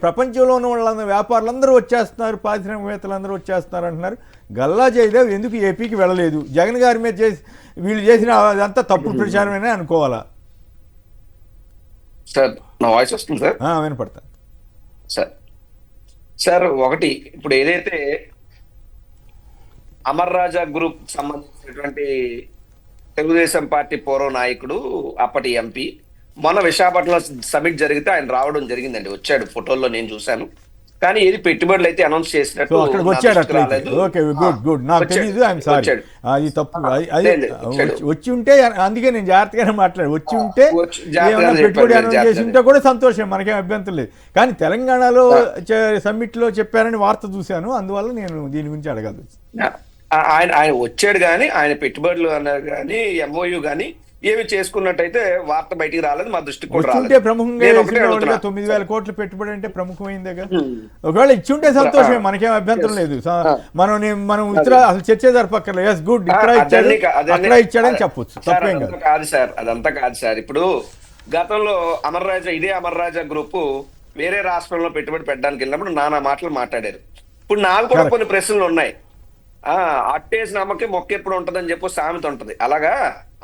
S1: ప్రపంచంలో ఉన్న వాళ్ళందరూ వ్యాపారులందరూ వచ్చేస్తున్నారు, పారిశ్రామికవేత్తలందరూ వచ్చేస్తున్నారు అంటున్నారు. గల్లా జయదేవ్ ఎందుకు ఏపీకి వెళ్ళలేదు? జగన్ గారి మీద వీళ్ళు చేసిన అదంతా తప్పుడు ప్రచారమేనా అనుకోవాలా?
S3: సార్ నా వాయిస్ వస్తుంది సార్?
S1: వినపడతా
S3: సార్. ఒకటి, ఇప్పుడు ఏదైతే అమర్ రాజా గ్రూప్ సంబంధించినటువంటి తెలుగుదేశం పార్టీ పూర్వ నాయకుడు, అప్పటి ఎంపీ, మొన్న విశాఖపట్నంలో సమిట్ జరిగితే ఆయన రావడం జరిగిందండి, వచ్చాడు, ఫోటోల్లో నేను చూశాను. కానీ ఏది పెట్టుబడులు అయితే అనౌన్స్ చేసినట్టు
S1: వచ్చి ఉంటే, అందుకే నేను జాగ్రత్తగానే మాట్లాడు, వచ్చి ఉంటే పెట్టుబడి అనౌన్స్ చేసి ఉంటే కూడా సంతోషం, మనకేం అభ్యంతరం లేదు. కానీ తెలంగాణలో సమ్మిట్ లో చెప్పారని వార్త చూశాను, అందువల్ల నేను దీని గురించి అడగాలి.
S3: ఆయన వచ్చాడు కానీ ఆయన పెట్టుబడులు అన్నారు కానీ ఎంఓయూ కానీ ఏమి చేసుకున్నట్టయితే వార్త బయటికి రాలేదు, మా దృష్టికి కూడా రాలేదు.
S1: ప్రముఖంగా 9,000 కోట్ల పెట్టుబడి అంటే ప్రముఖమైందే కదా. ఒకవేళ ఇచ్చుంటే సంతోషమే, మనకేం అభ్యంతరం లేదు. మనం అసలు చర్చ జరపక్కర్లేదు. ఎస్ గుడ్, ఇక్కడ ఇచ్చాడని చెప్పొచ్చు, తప్పేం
S3: కాదు సార్. అదంతా కాదు సార్. ఇప్పుడు గతంలో ఇదే అమర్ రాజా గ్రూప్ వేరే రాష్ట్రంలో పెట్టుబడి పెట్టడానికి వెళ్ళినప్పుడు నానా మాటలు మాట్లాడారు. ఇప్పుడు నాకు కూడా కొన్ని ప్రశ్నలు ఉన్నాయి. అట్టేసి నమ్మకే మొక్క ఎప్పుడు ఉంటదని చెప్పి సామెత ఉంటది. అలాగా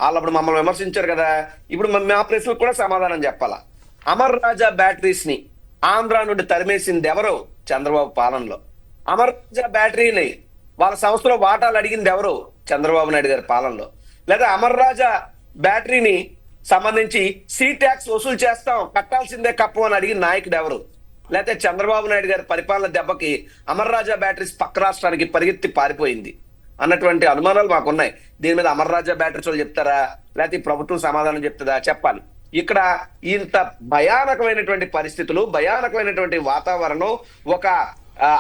S3: వాళ్ళు అప్పుడు మమ్మల్ని విమర్శించారు కదా, ఇప్పుడు మా ప్రశ్నలకు కూడా సమాధానం చెప్పాలా. అమర్ రాజా బ్యాటరీస్ ని ఆంధ్ర నుండి తరిమేసింది ఎవరు? చంద్రబాబు పాలనలో. అమర్ రాజా బ్యాటరీని వాళ్ళ సంస్థలో వాటాలు అడిగింది ఎవరు? చంద్రబాబు నాయుడు గారి పాలనలో. లేదా అమర్ రాజా బ్యాటరీని సంబంధించి ట్యాక్స్ వసూలు చేస్తాం, కట్టాల్సిందే కప్పు అని అడిగిన నాయకుడు ఎవరు? లేకపోతే చంద్రబాబు నాయుడు గారి పరిపాలన దెబ్బకి అమర్ రాజా బ్యాటరీస్ పక్క రాష్ట్రానికి పరిగెత్తి పారిపోయింది అన్నటువంటి అనుమానాలు మాకున్నాయి. దీని మీద అమర్ రాజా బ్యాటరీస్ వాళ్ళు చెప్తారా, లేకపోతే ప్రభుత్వం సమాధానం చెప్తుందా? చెప్పాలి. ఇక్కడ ఇంత భయానకమైనటువంటి పరిస్థితులు, భయానకమైనటువంటి వాతావరణం, ఒక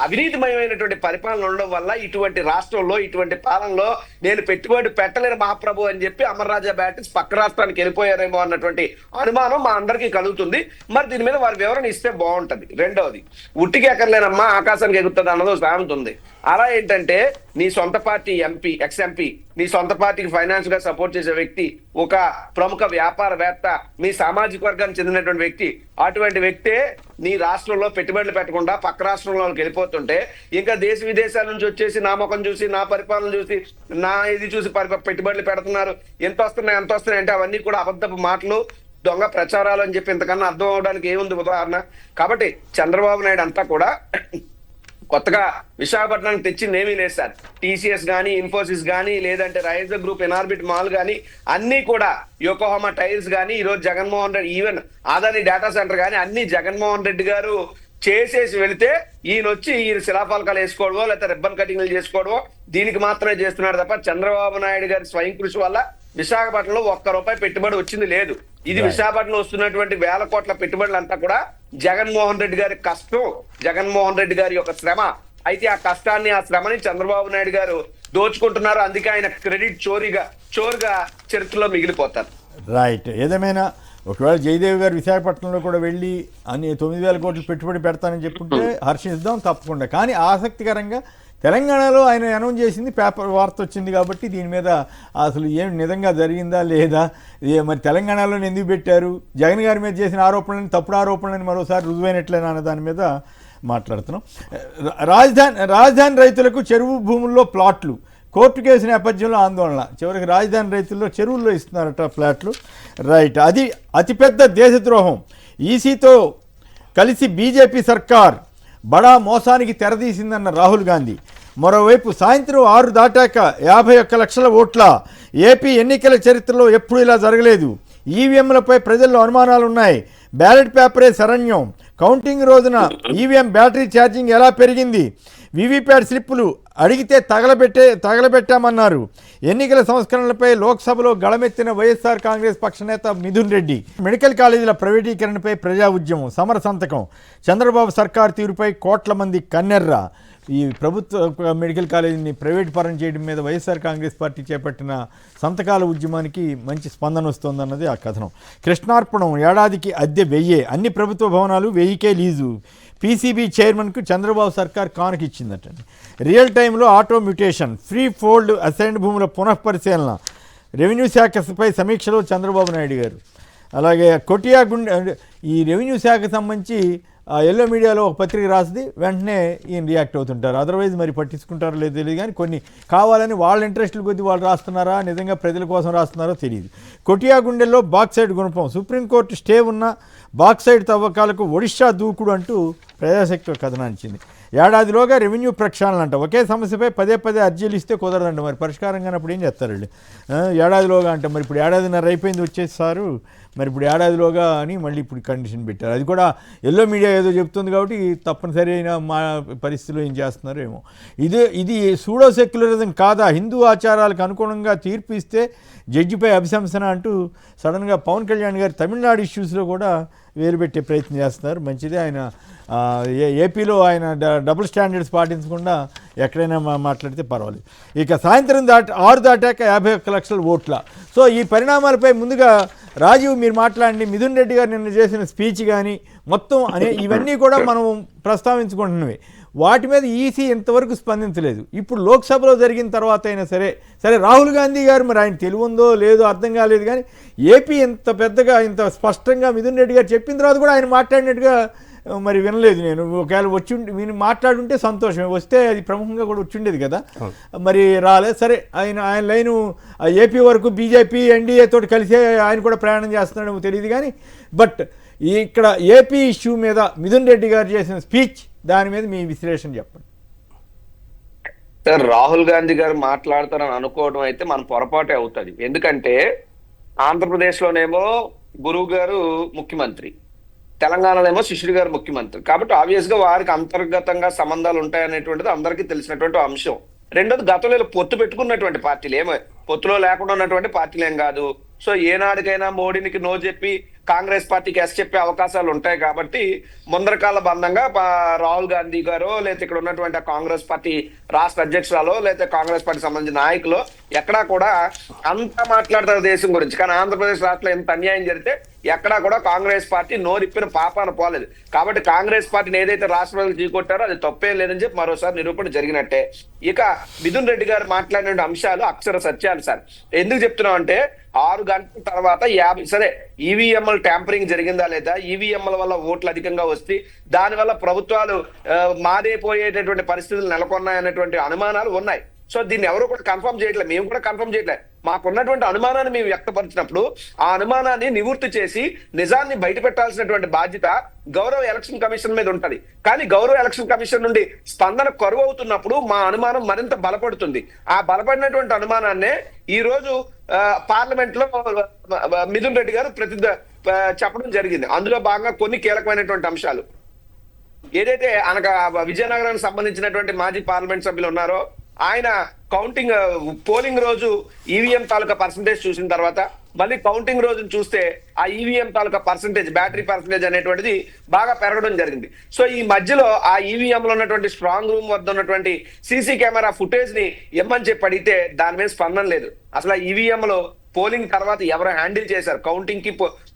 S3: అవినీతిమయమైనటువంటి పరిపాలన ఉండడం వల్ల ఇటువంటి రాష్ట్రంలో, ఇటువంటి పాలనలో నేను పెట్టుబడి పెట్టలేని మహాప్రభు అని చెప్పి అమర్ రాజా బ్యాటరీస్ పక్క రాష్ట్రానికి వెళ్ళిపోయారేమో అన్నటువంటి అనుమానం మా అందరికీ కలుగుతుంది. మరి దీని మీద వారి వివరణ ఇస్తే బాగుంటది. రెండవది, ఉట్టికి ఎక్కర్లేనమ్మా ఆకాశానికి ఎగురుతుంది అన్నది సామెత ఉంది. అలా ఏంటంటే నీ సొంత పార్టీ ఎంపీ ఎక్స్-ఎంపీ, నీ సొంత పార్టీకి ఫైనాన్స్ గా సపోర్ట్ చేసే వ్యక్తి, ఒక ప్రముఖ వ్యాపారవేత్త, మీ సామాజిక వర్గానికి చెందినటువంటి వ్యక్తి, అటువంటి వ్యక్తే నీ రాష్ట్రంలో పెట్టుబడులు పెట్టకుండా పక్క రాష్ట్రంలోకి వెళ్ళిపోతుంటే ఇంకా దేశ విదేశాల నుంచి వచ్చేసి నా ముఖం చూసి, నా పరిపాలన చూసి, నా ఇది చూసి పెట్టుబడులు పెడుతున్నారు, ఎంత వస్తున్నాయి ఎంత వస్తున్నాయి అంటే అవన్నీ కూడా అబద్ధపు మాటలు, దొంగ ప్రచారాలు అని చెప్పి ఇంతకన్నా అర్థం అవడానికి ఏముంది ఉదాహరణ. కాబట్టి చంద్రబాబు నాయుడు అంతా కూడా కొత్తగా విశాఖపట్నానికి తెచ్చింది ఏమీ లేదు సార్. టీసీఎస్ కానీ, ఇన్ఫోసిస్ కానీ, లేదంటే రైజర్ గ్రూప్, ఎన్ఆర్బిట్ మాల్ కానీ అన్ని కూడా, యోకోహామా టైల్స్ కానీ, ఈరోజు Jaganmohan Reddy, even Adani data centre కానీ అన్ని జగన్మోహన్ రెడ్డి గారు చేసేసి వెళితే ఈయన శిలాఫలకాలు వేసుకోవడమో లేకపోతే రిబ్బన్ కటింగ్లు చేసుకోవడమో దీనికి మాత్రమే చేస్తున్నాడు తప్ప చంద్రబాబు నాయుడు గారి స్వయం కృషి వల్ల విశాఖపట్నంలో ₹1 పెట్టుబడి వచ్చింది లేదు. ఇది విశాఖపట్నంలో వస్తున్నటువంటి వేల కోట్ల పెట్టుబడులు అంతా కూడా జగన్మోహన్ రెడ్డి గారి కష్టం, జగన్మోహన్ రెడ్డి గారి యొక్క శ్రమ. అయితే ఆ కష్టాన్ని, ఆ శ్రమని చంద్రబాబు నాయుడు గారు దోచుకుంటున్నారు. అందుకే ఆయన క్రెడిట్ చోరుగా చరిత్రలో మిగిలిపోతారు.
S1: రైట్. ఏదేమైనా ఒకవేళ జయదేవ్ గారు విశాఖపట్నంలో కూడా వెళ్ళి అన్ని 9,000 కోట్లు పెట్టుబడి పెడతానని చెప్పుంటే హర్షిద్దాం తప్పకుండా. కానీ ఆసక్తికరంగా తెలంగాణలో ఆయన అనౌన్స్ చేసింది పేపర్ వార్త వచ్చింది కాబట్టి దీని మీద అసలు ఏం నిజంగా జరిగిందా లేదా, మరి తెలంగాణలో ఎందుకు పెట్టారు, జగన్ గారి మీద చేసిన ఆరోపణలని తప్పుడు ఆరోపణలని మరోసారి రుజువైనట్లేనా అన్న దాని మీద మాట్లాడుతున్నాం. రాజధాని రైతులకు చెరువు భూముల్లో ప్లాట్లు, కోర్టు కేసు నేపథ్యంలో ఆందోళన, చివరికి రాజధాని రైతుల్లో చెరువుల్లో ఇస్తున్నారట ఫ్లాట్లు. రైట్. అది అతిపెద్ద దేశద్రోహం. ఈసీతో కలిసి బీజేపీ సర్కార్ బడా మోసానికి తెరదీసిందన్న రాహుల్ గాంధీ. మరోవైపు సాయంత్రం 6 దాటాక 51 లక్షల ఓట్ల, ఏపీ ఎన్నికల చరిత్రలో ఎప్పుడూ ఇలా జరగలేదు. ఈవీఎంలపై ప్రజల్లో అనుమానాలు ఉన్నాయి. బ్యాలెట్ పేపరే శరణ్యం. కౌంటింగ్ రోజున ఈవీఎం బ్యాటరీ ఛార్జింగ్ ఎలా పెరిగింది, వీవీప్యాట్ స్లిప్పులు అడిగితే తగలబెట్టామన్నారు. ఎన్నికల సంస్కరణలపై లోక్సభలో గళమెత్తిన వైఎస్ఆర్ కాంగ్రెస్ పక్ష నేత మిథున్ రెడ్డి. మెడికల్ కాలేజీల ప్రైవేటీకరణపై ప్రజా ఉద్యమం, సమర సంతకం. చంద్రబాబు సర్కార్ తీరుపై కోట్ల మంది కన్నెర్ర. ఈ ప్రభుత్వ మెడికల్ కాలేజీని ప్రైవేట్ పరం చేయడం మీద వైఎస్ఆర్ కాంగ్రెస్ పార్టీ చేపట్టిన సంతకాల ఉద్యమానికి మంచి స్పందన వస్తోందన్నది ఆ కథనం. కృష్ణార్పణం, ఏడాదికి అద్దె 1000, అన్ని ప్రభుత్వ భవనాలు 1000కే లీజు. పీసీబీ చైర్మన్కు చంద్రబాబు సర్కార్ కానుకిచ్చిందటండి. రియల్ టైంలో auto mutation, free fold assigned భూముల పునఃపరిశీలన, రెవెన్యూ శాఖపై సమీక్షలో చంద్రబాబు నాయుడు గారు. అలాగే కొటియాగుండె, ఈ రెవెన్యూ శాఖకు సంబంధించి ఎల్లో మీడియాలో ఒక పత్రిక రాసింది, వెంటనే ఈయన రియాక్ట్ అవుతుంటారు. అదర్వైజ్ మరి పట్టించుకుంటారో లేదో తెలియదు. కానీ కొన్ని కావాలని వాళ్ళ ఇంట్రెస్టుల కొద్దీ వాళ్ళు రాస్తున్నారా, నిజంగా ప్రజల కోసం రాస్తున్నారో తెలియదు. కొటియాగుండెల్లో బాక్సైడ్ గుణపం, సుప్రీంకోర్టు స్టే ఉన్న బాక్సైడ్ తవ్వకాలకు ఒడిషా దూకుడు అంటూ ప్రజాశక్తి కథనాంచింది. ఏడాదిలోగా రెవెన్యూ ప్రక్షాళన అంట. ఒకే సమస్యపై పదే అర్జీలు ఇస్తే కుదరదంట. మరి పరిష్కారం కానప్పుడు ఏం చేస్తారు వీళ్ళు? ఏడాదిలోగా అంట. మరి ఇప్పుడు 1.5 అయిపోయింది వచ్చేసారు, మరి ఇప్పుడు ఏడాదిలోగా అని మళ్ళీ ఇప్పుడు కండిషన్ పెట్టారు. అది కూడా ఎల్లో మీడియా ఏదో చెప్తుంది కాబట్టి తప్పనిసరి అయిన మా పరిస్థితిలో ఏం చేస్తున్నారో ఏమో. ఇది సూడో సెక్యులరిజం కాదా, హిందూ ఆచారాలకు అనుగుణంగా తీర్పు ఇస్తే జడ్జిపై అభిశంసన అంటూ సడన్గా పవన్ కళ్యాణ్ గారు తమిళనాడు ఇష్యూస్లో కూడా వేలు పెట్టే ప్రయత్నం చేస్తున్నారు. మంచిదే. ఆయన ఏపీలో ఆయన డబుల్ స్టాండర్డ్స్ పాటించకుండా ఎక్కడైనా మాట్లాడితే పర్వాలేదు. ఇక సాయంత్రం 6 దాటాక 51 లక్షల ఓట్ల. సో ఈ పరిణామాలపై ముందుగా రాజీవ్ మీరు మాట్లాడండి. మిథున్ రెడ్డి గారు నిన్న చేసిన స్పీచ్ కానీ మొత్తం ఇవన్నీ కూడా మనం ప్రస్తావించుకుంటున్నవి. వాటి మీద ఈసీ ఇంతవరకు స్పందించలేదు. ఇప్పుడు లోక్సభలో జరిగిన తర్వాత అయినా సరే రాహుల్ గాంధీ గారు మరి ఆయన తెలివి ఉందో లేదో అర్థం కాలేదు. కానీ ఏపీ ఇంత పెద్దగా ఇంత స్పష్టంగా మిథున్ రెడ్డి గారు చెప్పిన తర్వాత కూడా ఆయన మాట్లాడినట్టుగా మరి వినలేదు నేను. ఒకవేళ మీరు మాట్లాడుంటే సంతోషమే, వస్తే అది ప్రముఖంగా కూడా వచ్చిండేది కదా, మరి రాలేదు. సరే, ఆయన లైను ఏపీ వరకు బీజేపీ ఎన్డీఏ తోటి కలిసి ఆయన కూడా ప్రయాణం చేస్తున్నాడో తెలియదు. కానీ బట్ ఇక్కడ ఏపీ ఇష్యూ మీద మిథున్ రెడ్డి గారు చేసిన స్పీచ్, దాని మీద మీ విశ్లేషణ చెప్పండి.
S3: సార్, రాహుల్ గాంధీ గారు మాట్లాడతారని అనుకోవడం అయితే మన పొరపాటే అవుతుంది. ఎందుకంటే ఆంధ్రప్రదేశ్లోనేమో గురువు గారు ముఖ్యమంత్రి, తెలంగాణలో ఏమో శిష్యుడు గారు ముఖ్యమంత్రి. కాబట్టి ఆబ్వియస్ గా వారికి అంతర్గతంగా సంబంధాలు ఉంటాయనేటువంటిది అందరికీ తెలిసినటువంటి అంశం. రెండోది, గతంలో పొత్తు పెట్టుకున్నటువంటి పార్టీలు, ఏమో పొత్తులో లేకుండా ఉన్నటువంటి పార్టీలు ఏం కాదు. సో ఏనాడికైనా మోడీనికి నో చెప్పి కాంగ్రెస్ పార్టీకి ఎస్ చెప్పే అవకాశాలు ఉంటాయి. కాబట్టి ముందరకాల బంధంగా రాహుల్ గాంధీ గారు, లేకపోతే ఇక్కడ ఉన్నటువంటి కాంగ్రెస్ పార్టీ రాష్ట్ర అధ్యక్షురాలో, లేకపోతే కాంగ్రెస్ పార్టీ సంబంధించిన నాయకులు ఎక్కడా కూడా అంతా మాట్లాడతారు దేశం గురించి. కానీ ఆంధ్రప్రదేశ్ రాష్ట్రంలో ఎంత అన్యాయం జరిగితే ఎక్కడా కూడా కాంగ్రెస్ పార్టీ నోరిప్పిన పాపాన పోలేదు. కాబట్టి కాంగ్రెస్ పార్టీని ఏదైతే రాష్ట్ర ప్రజలు చీకొట్టారో అది తప్పేం లేదని చెప్పి మరోసారి నిరూపణ జరిగినట్టే. ఇక మిథున్ రెడ్డి గారు మాట్లాడిన అంశాలు అక్షర సత్యాలు సార్. ఎందుకు చెప్తున్నాం అంటే 6 గంటల తర్వాత 50 సరే ఈవీఎంల ట్యాంపరింగ్ జరిగిందా లేదా, ఈవీఎంల వల్ల ఓట్లు అధికంగా వస్తే దానివల్ల ప్రభుత్వాలు మారిపోయేటటువంటి పరిస్థితులు నెలకొన్నాయనేటువంటి అనుమానాలు ఉన్నాయి. సో దీన్ని ఎవరు కూడా కన్ఫర్మ్ చేయట్లేదు, మేము కూడా కన్ఫర్మ్ చేయట్లేదు. మాకున్నటువంటి అనుమానాన్ని మేము వ్యక్తపరిచినప్పుడు ఆ అనుమానాన్ని నివృత్తి చేసి నిజాన్ని బయట పెట్టాల్సినటువంటి బాధ్యత గౌరవ ఎలక్షన్ కమిషన్ మీద ఉంటది. కానీ గౌరవ ఎలక్షన్ కమిషన్ నుండి స్పందన కరువు అవుతున్నప్పుడు మా అనుమానం మరింత బలపడుతుంది. ఆ బలపడినటువంటి అనుమానాన్నే ఈ రోజు పార్లమెంట్ లో మిథున్ రెడ్డి గారు చెప్పడం జరిగింది. అందులో భాగంగా కొన్ని కీలకమైనటువంటి అంశాలు ఏదైతే అనగా విజయనగరానికి సంబంధించినటువంటి మాజీ పార్లమెంట్ సభ్యులు ఉన్నారో ఆయన పోలింగ్ రోజు ఈవీఎం తాలూకా పర్సంటేజ్ చూసిన తర్వాత మళ్ళీ కౌంటింగ్ రోజును చూస్తే ఆ ఈవీఎం తాలూకా పర్సంటేజ్, బ్యాటరీ పర్సంటేజ్ అనేటువంటిది బాగా పెరగడం జరిగింది. సో ఈ మధ్యలో ఆ ఈవీఎం లో ఉన్నటువంటి స్ట్రాంగ్ రూమ్ వద్ద ఉన్నటువంటి సీసీ కెమెరా ఫుటేజ్ ని ఇమ్మని చెప్పి అడిగితే దాని మీద స్పందన లేదు. అసలు ఈవీఎం లో పోలింగ్ తర్వాత ఎవరు హ్యాండిల్ చేశారు,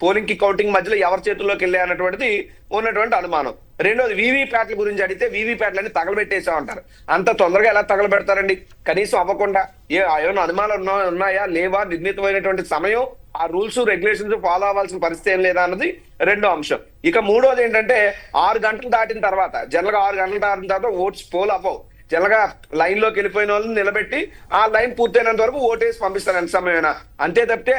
S3: పోలింగ్ కి కౌంటింగ్ మధ్యలో ఎవరి చేతుల్లోకి వెళ్ళాయి అన్నటువంటిది ఉన్నటువంటి అనుమానం. రెండోది వీవీప్యాట్ల గురించి అడిగితే వీవీప్యాట్లని తగలబెట్టేసామంటారు. అంత తొందరగా ఎలా తగలబెడతారండి? కనీసం అవ్వకుండా ఏమైనా అనుమానాలు ఉన్నాయా లేవా, నిర్ణీతమైనటువంటి సమయం, ఆ రూల్స్ రెగ్యులేషన్స్ ఫాలో అవ్వాల్సిన పరిస్థితి ఏం లేదా అన్నది రెండో అంశం. ఇక మూడోది ఏంటంటే 6 గంటలు దాటిన తర్వాత, జనరల్గా 6 గంటలు దాటిన తర్వాత ఓట్స్ పోల్ అవ్వవు. జనరల్గా లైన్ లోకి వెళ్ళిపోయిన వాళ్ళని నిలబెట్టి ఆ లైన్ పూర్తయినంత వరకు ఓటేసి పంపిస్తారు ఎంత సమయమైనా. అంతే తప్పితే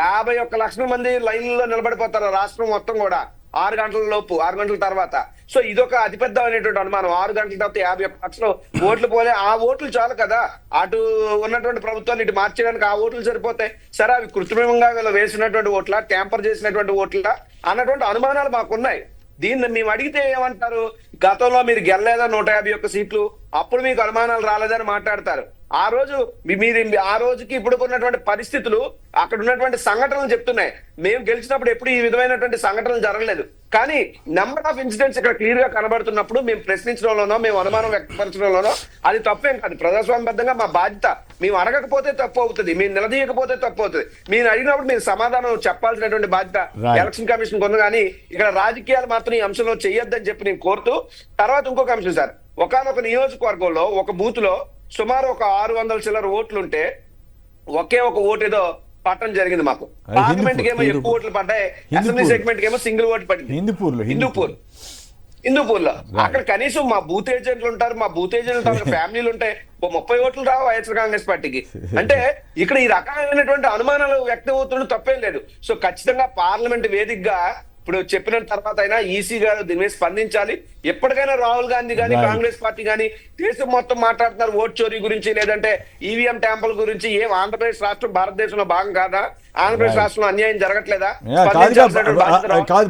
S3: 51 లక్షల మంది లైన్ లో నిలబడిపోతారు రాష్ట్రం మొత్తం కూడా 6 గంటల లోపు, 6 గంటల తర్వాత. సో ఇదొక అతిపెద్ద అనేటువంటి అనుమానం. 6 గంటల తర్వాత 51 లక్షలు ఓట్లు పోలే, ఆ ఓట్లు చాలు కదా అటు ఉన్నటువంటి ప్రభుత్వాన్ని ఇటు మార్చేయడానికి, ఆ ఓట్లు సరిపోతాయి. సరే అవి కృత్రిమంగా వీళ్ళు వేసినటువంటి ఓట్ల, ట్యాంపర్ చేసినటువంటి ఓట్ల అన్నటువంటి అనుమానాలు మాకున్నాయి. దీన్ని మేము అడిగితే ఏమంటారు, గతంలో మీరు గెలలేదా 151 సీట్లు, అప్పుడు మీకు అనుమానాలు రాలేదని మాట్లాడతారు. ఆ రోజుకి ఇప్పుడు ఉన్నటువంటి పరిస్థితులు, అక్కడ ఉన్నటువంటి సంఘటనలు చెప్తున్నాయి. మేము గెలిచినప్పుడు ఎప్పుడు ఈ విధమైనటువంటి సంఘటనలు జరగలేదు. కానీ నెంబర్ ఆఫ్ ఇన్సిడెంట్స్ ఇక్కడ క్లియర్ గా కనబడుతున్నప్పుడు మేము ప్రశ్నించడంలోనో, మేము అనుమానం వ్యక్తపరచడంలోనో అది తప్పేం కాదు. ప్రజాస్వామ్యబద్ధంగా మా బాధ్యత. మేము అడగకపోతే తప్పు అవుతుంది, మేము నిలదీయకపోతే తప్పు అవుతుంది. మీరు అడిగినప్పుడు మీరు సమాధానం చెప్పాల్సినటువంటి బాధ్యత ఎలక్షన్ కమిషన్ ఉంది. కానీ ఇక్కడ రాజకీయాలు మాత్రం ఈ అంశంలో చెయ్యొద్దని చెప్పి నేను కోరుతూ, తర్వాత ఇంకొక అంశం సార్, ఒకానొక నియోజకవర్గంలో ఒక బూత్ లో సుమారు ఒక 600 చిల్లర ఓట్లుంటే ఒకే ఒక ఓటు ఏదో పట్టడం జరిగింది మాకు. పార్లమెంట్ కి ఏమో ఎక్కువ ఓట్లు పడ్డాయి, అసెంబ్లీ సెగ్మెంట్ కి ఏమో సింగిల్ ఓటు పడింది హిందూపూర్ లో. అక్కడ కనీసం మా బూత్ ఏజెంట్లు ఉంటారు, మా బూత్ ఏజెంట్లు ఫ్యామిలీలు ఉంటాయి, 30 ఓట్లు రావు వైఎస్ఆర్ కాంగ్రెస్ పార్టీకి. అంటే ఇక్కడ ఈ రకమైనటువంటి అనుమానాలు వ్యక్తం అవుతుండడం తప్పేం లేదు. సో ఖచ్చితంగా పార్లమెంట్ వేదికగా ఇప్పుడు చెప్పిన తర్వాత అయినా ఈసీ గారు దీని మీద స్పందించాలి. ఎప్పటికైనా రాహుల్ గాంధీ కానీ కాంగ్రెస్ పార్టీ కానీ దేశం మొత్తం మాట్లాడుతున్నారు ఓట్ చోరీ గురించి, లేదంటే ఈవీఎం ట్యాంపుల గురించి. ఏం ఆంధ్రప్రదేశ్ రాష్ట్రం భారతదేశంలో భాగం కాదా? ఆంధ్రప్రదేశ్ రాష్ట్రంలో అన్యాయం జరగట్లేదా?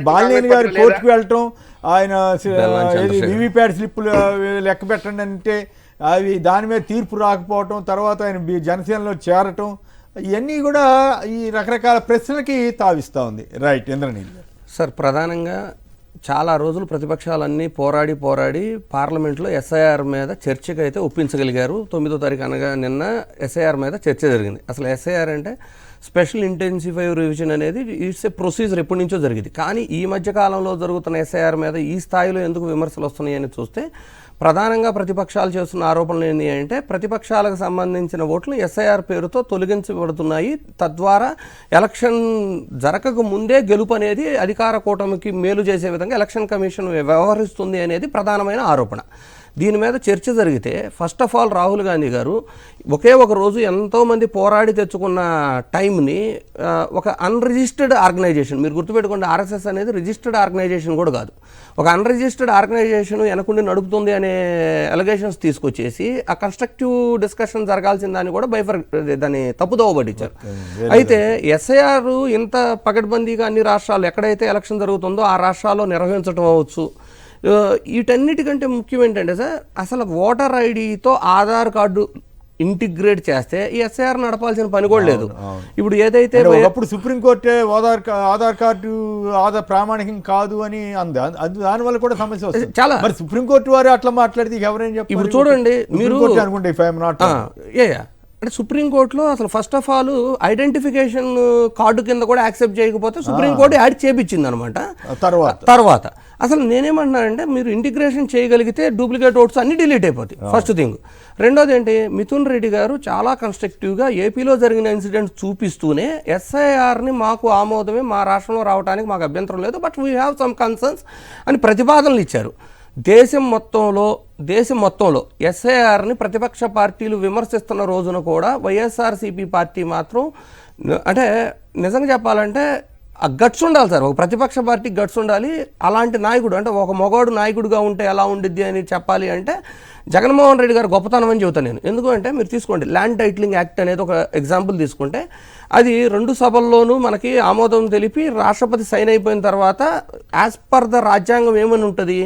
S1: బాలినేని గారి కోర్టుకు వెళ్ళటం, ఆయన వీవీప్యాట్ స్లిప్పులు లెక్క పెట్టండి అంటే అవి దాని మీద తీర్పు రాకపోవటం, తర్వాత ఆయన జనసేనలో చేరటం, ఇవన్నీ కూడా ఈ రకరకాల ప్రశ్నలకి తావిస్తూ ఉంది. రైట్ ఇంద్రనీల్
S2: సార్, ప్రధానంగా చాలా రోజులు ప్రతిపక్షాలన్నీ పోరాడి పార్లమెంట్లో ఎస్ఐఆర్ మీద చర్చకు అయితే ఒప్పించగలిగారు. 9వ తారీఖు అనగా నిన్న ఎస్ఐఆర్ మీద చర్చ జరిగింది. అసలు ఎస్ఐఆర్ అంటే స్పెషల్ ఇంటెన్సిఫైవ్ రివిజన్ అనేది ఇట్స్ ఏ ప్రొసీజర్, ఎప్పటి నుంచో జరిగింది. కానీ ఈ మధ్య కాలంలో జరుగుతున్న ఎస్ఐఆర్ మీద ఈ స్థాయిలో ఎందుకు విమర్శలు వస్తున్నాయని చూస్తే ప్రధానంగా ప్రతిపక్షాలు చేస్తున్న ఆరోపణలు ఏంటి అంటే ప్రతిపక్షాలకు సంబంధించిన ఓట్లు ఎస్ఐఆర్ పేరుతో తొలగించబడుతున్నాయి. తద్వారా ఎలక్షన్ జరగక ముందే గెలుపు అనేది అధికార కూటమికి మేలు చేసే విధంగా ఎలక్షన్ కమిషన్ వ్యవహరిస్తుంది అనేది ప్రధానమైన ఆరోపణ. దీని మీద చర్చ జరిగితే first of all Rahul Gandhi గారు ఒకే ఒక రోజు ఎంతోమంది పోరాడి తెచ్చుకున్న టైంని ఒక అన్రిజిస్టర్డ్ ఆర్గనైజేషన్, మీరు గుర్తుపెట్టుకోండి, ఆర్ఎస్ఎస్ అనేది రిజిస్టర్డ్ ఆర్గనైజేషన్ కూడా కాదు, ఒక అన్రిజిస్టర్డ్ ఆర్గనైజేషన్ వెనకుండి నడుపుతుంది అనే అలిగేషన్స్ తీసుకొచ్చేసి ఆ కన్స్ట్రక్టివ్ డిస్కషన్ జరగాల్సిన దాన్ని కూడా దాన్ని తప్పుదోవ పట్టించారు. అయితే ఎస్ఐఆర్ ఇంత పకడ్బందీగా అన్ని రాష్ట్రాలు ఎక్కడైతే ఎలక్షన్ జరుగుతుందో ఆ రాష్ట్రాల్లో నిర్వహించడం అవ్వచ్చు. వీటన్నిటికంటే ముఖ్యం ఏంటంటే సార్, అసలు ఓటర్ ఐడితో ఆధార్ కార్డు ఇంటిగ్రేట్ చేస్తే ఈ ఎస్ఐఆర్ నడపాల్సిన పని కూడా లేదు. ఇప్పుడు ఏదైతే
S1: ఒకప్పుడు సుప్రీంకోర్టే ఆధార్ కార్డు ప్రామాణికం కాదు అని అంది, దానివల్ల కూడా సమస్య వస్తుంది. చాలా మరి సుప్రీంకోర్టు వారు అట్లా మాట్లాడితే ఎవరైనా చెప్పారు.
S2: ఇప్పుడు చూడండి, మీరు
S1: అనుకుంటే
S2: అంటే సుప్రీంకోర్టులో అసలు first of all identification card కింద కూడా యాక్సెప్ట్ చేయకపోతే సుప్రీంకోర్టు యాడ్ చేపించింది అనమాట. తర్వాత అసలు నేనేమంటున్నానంటే మీరు ఇంటిగ్రేషన్ చేయగలిగితే డూప్లికేట్ ఓట్స్ అన్ని డిలీట్ అయిపోతాయి, ఫస్ట్ థింగ్. రెండోది ఏంటి, మిథున్ రెడ్డి గారు చాలా కన్స్ట్రక్టివ్గా ఏపీలో జరిగిన ఇన్సిడెంట్ చూపిస్తూనే ఎస్ఐఆర్ని మాకు ఆమోదమే, మా రాష్ట్రంలో రావడానికి మాకు అభ్యంతరం లేదు, but we have some concerns అని ప్రతిపాదనలు ఇచ్చారు. దేశం మొత్తంలో ఎస్ఐఆర్ని ప్రతిపక్ష పార్టీలు విమర్శిస్తున్న రోజున కూడా వైఎస్ఆర్సీపీ పార్టీ మాత్రం, అంటే నిజంగా చెప్పాలంటే ఆ గట్స్ ఉండాలి సార్, ఒక ప్రతిపక్ష పార్టీ గట్స్ ఉండాలి. అలాంటి నాయకుడు, అంటే ఒక మగవాడు నాయకుడిగా ఉంటే ఎలా ఉండిద్ది అని చెప్పాలి అంటే జగన్మోహన్ రెడ్డి గారు గొప్పతనం అని చెబుతాను నేను. ఎందుకంటే మీరు తీసుకోండి, ల్యాండ్ టైటిలింగ్ యాక్ట్ అనేది ఒక ఎగ్జాంపుల్ తీసుకుంటే, అది 2 సభల్లోనూ మనకి ఆమోదం తెలిపి రాష్ట్రపతి సైన్ అయిపోయిన తర్వాత యాజ్ పర్ ద రాజ్యాంగం ఏమని ఉంటుంది,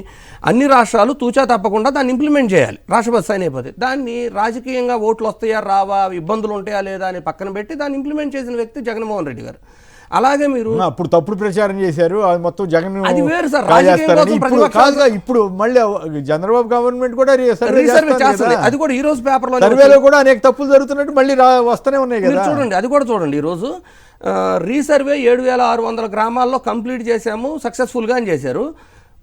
S2: అన్ని రాష్ట్రాలు తూచా తప్పకుండా దాన్ని ఇంప్లిమెంట్ చేయాలి, రాష్ట్రపతి సైన్ అయిపోతే. దాన్ని రాజకీయంగా ఓట్లు వస్తాయా రావా, ఇబ్బందులు ఉంటాయా లేదా అని పక్కన పెట్టి దాన్ని ఇంప్లిమెంట్ చేసిన వ్యక్తి జగన్మోహన్ రెడ్డి గారు. అలాగే మీరు
S1: అప్పుడు తప్పుడు ప్రచారం చేశారు, అది మొత్తం జగన్
S2: అది వేరు సార్.
S1: ఇప్పుడు మళ్ళీ చంద్రబాబు గవర్నమెంట్ కూడా
S2: రీసర్వే చేస్తుంది, అది కూడా ఈ రోజు పేపర్లో
S1: సర్వేలో కూడా అనేక తప్పులు జరుగుతున్నట్టు మళ్ళీ వస్తూనే ఉన్నాయి కదా.
S2: చూడండి, అది కూడా చూడండి. ఈరోజు రీసర్వే 7,600 గ్రామాల్లో కంప్లీట్ చేశాము సక్సెస్ఫుల్గా అని చేశారు.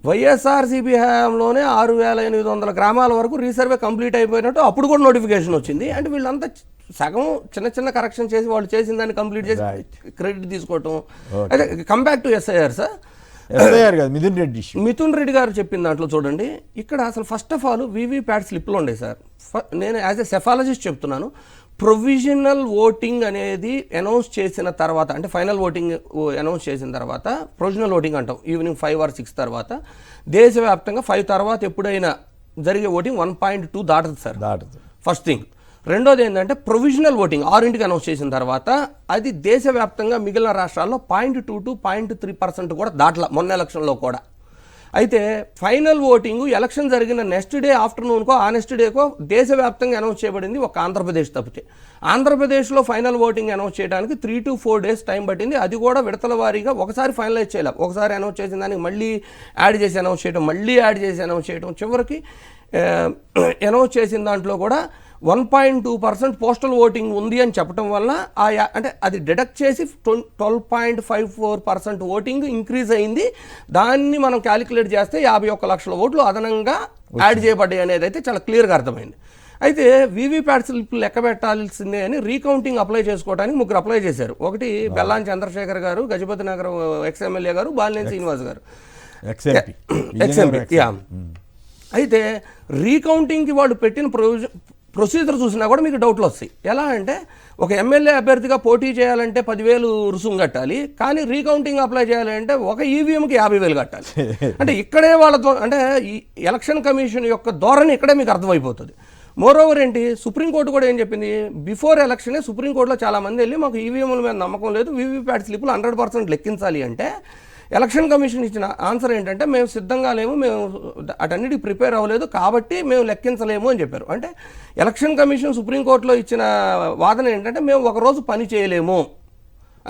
S2: వైఎస్ఆర్సీపీ హయాంలోనే 6,800 గ్రామాల వరకు రీసర్వే కంప్లీట్ అయిపోయినట్టు అప్పుడు కూడా నోటిఫికేషన్ వచ్చింది. అంటే వీళ్ళంతా సగం చిన్న కరెక్షన్ చేసి వాళ్ళు చేసిన దాన్ని కంప్లీట్ చేసి క్రెడిట్ తీసుకోవటం. అయితే come back to SIR sir, Mithun Reddy గారు చెప్పిన దాంట్లో చూడండి, ఇక్కడ అసలు ఫస్ట్ ఆఫ్ ఆల్ వీవీప్యాట్ స్లిప్లు ఉండే సార్. నేను యాజ్ ఎ సెఫాలజిస్ట్ చెప్తున్నాను, ప్రొవిజనల్ ఓటింగ్ అనేది అనౌన్స్ చేసిన తర్వాత, అంటే ఫైనల్ ఓటింగ్ అనౌన్స్ చేసిన తర్వాత ప్రొవిజనల్ ఓటింగ్ అంటాం, ఈవినింగ్ 5 or 6 తర్వాత, దేశవ్యాప్తంగా 5 తర్వాత ఎప్పుడైనా జరిగే ఓటింగ్ 1.2 దాటదు సార్, ఫస్ట్ థింగ్. రెండోది ఏంటంటే ప్రొవిజనల్ ఓటింగ్ 6ంటికి అనౌన్స్ చేసిన తర్వాత అది దేశవ్యాప్తంగా మిగిలిన రాష్ట్రాల్లో 0.2 to 0.3% కూడా దాటల మొన్న ఎలక్షన్లో కూడా. అయితే ఫైనల్ ఓటింగ్ ఎలక్షన్ జరిగిన నెక్స్ట్ డే ఆఫ్టర్నూన్కో ఆ నెక్స్ట్ డేకో దేశవ్యాప్తంగా అనౌన్స్ చేయబడింది ఒక ఆంధ్రప్రదేశ్ తప్పితే. ఆంధ్రప్రదేశ్లో ఫైనల్ ఓటింగ్ అనౌన్స్ చేయడానికి 3 to 4 days టైం పట్టింది. అది కూడా విడతల వారీగా ఒకసారి ఫైనలైజ్ చేయలేం, ఒకసారి అనౌన్స్ చేసిన దానికి మళ్ళీ యాడ్ చేసి అనౌన్స్ చేయడం, మళ్ళీ యాడ్ చేసి అనౌన్స్ చేయడం, చివరికి అనౌన్స్ చేసిన దాంట్లో కూడా 1.2% పోస్టల్ ఓటింగ్ ఉంది అని చెప్పడం వల్ల అంటే అది డిడక్ట్ చేసి 12.54% ఓటింగ్ ఇంక్రీజ్ అయింది. దాన్ని మనం క్యాలిక్యులేట్ చేస్తే 51 లక్షల ఓట్లు అదనంగా యాడ్ చేయబడ్డాయి అనేది అయితే చాలా క్లియర్గా అర్థమైంది. అయితే వీవీప్యాట్ స్లిప్లు లెక్క పెట్టాల్సిందే అని రీకౌంటింగ్ అప్లై చేసుకోవడానికి 3 అప్లై చేశారు. ఒకటి బెల్లాన్ చంద్రశేఖర్ గారు, గజపతి నగరం ఎక్స్ఎమ్మెల్యే గారు, బాలినేని శ్రీనివాస్ గారు ఎక్స్ఎంపీ. అయితే రీకౌంటింగ్కి వాళ్ళు పెట్టిన ప్రొసీజర్ చూసినా కూడా మీకు డౌట్లు వస్తాయి. ఎలా అంటే ఒక ఎమ్మెల్యే అభ్యర్థిగా పోటీ చేయాలంటే 10,000 రుసుము కట్టాలి, కానీ రీకౌంటింగ్ అప్లై చేయాలంటే ఒక ఈవీఎంకి 50,000 కట్టాలి. అంటే ఇక్కడే వాళ్ళతో, అంటే ఈ ఎలక్షన్ కమిషన్ యొక్క ధోరణి ఇక్కడే మీకు అర్థమైపోతుంది. మోరోవర్ ఏంటి, సుప్రీంకోర్టు కూడా ఏం చెప్పింది, బిఫోర్ ఎలక్షనే సుప్రీంకోర్టులో చాలామంది వెళ్ళి మాకు ఈవీఎంల మీద నమ్మకం లేదు, వీవీప్యాట్ స్లిప్లు 100% లెక్కించాలి అంటే ఎలక్షన్ కమిషన్ ఇచ్చిన ఆన్సర్ ఏంటంటే మేము సిద్ధంగా లేము, మేము అటన్నిటికి ప్రిపేర్ అవ్వలేదు కాబట్టి మేము లెక్కించలేము అని చెప్పారు. అంటే ఎలక్షన్ కమిషన్ సుప్రీంకోర్టులో ఇచ్చిన వాదన ఏంటంటే మేము ఒకరోజు పని చేయలేము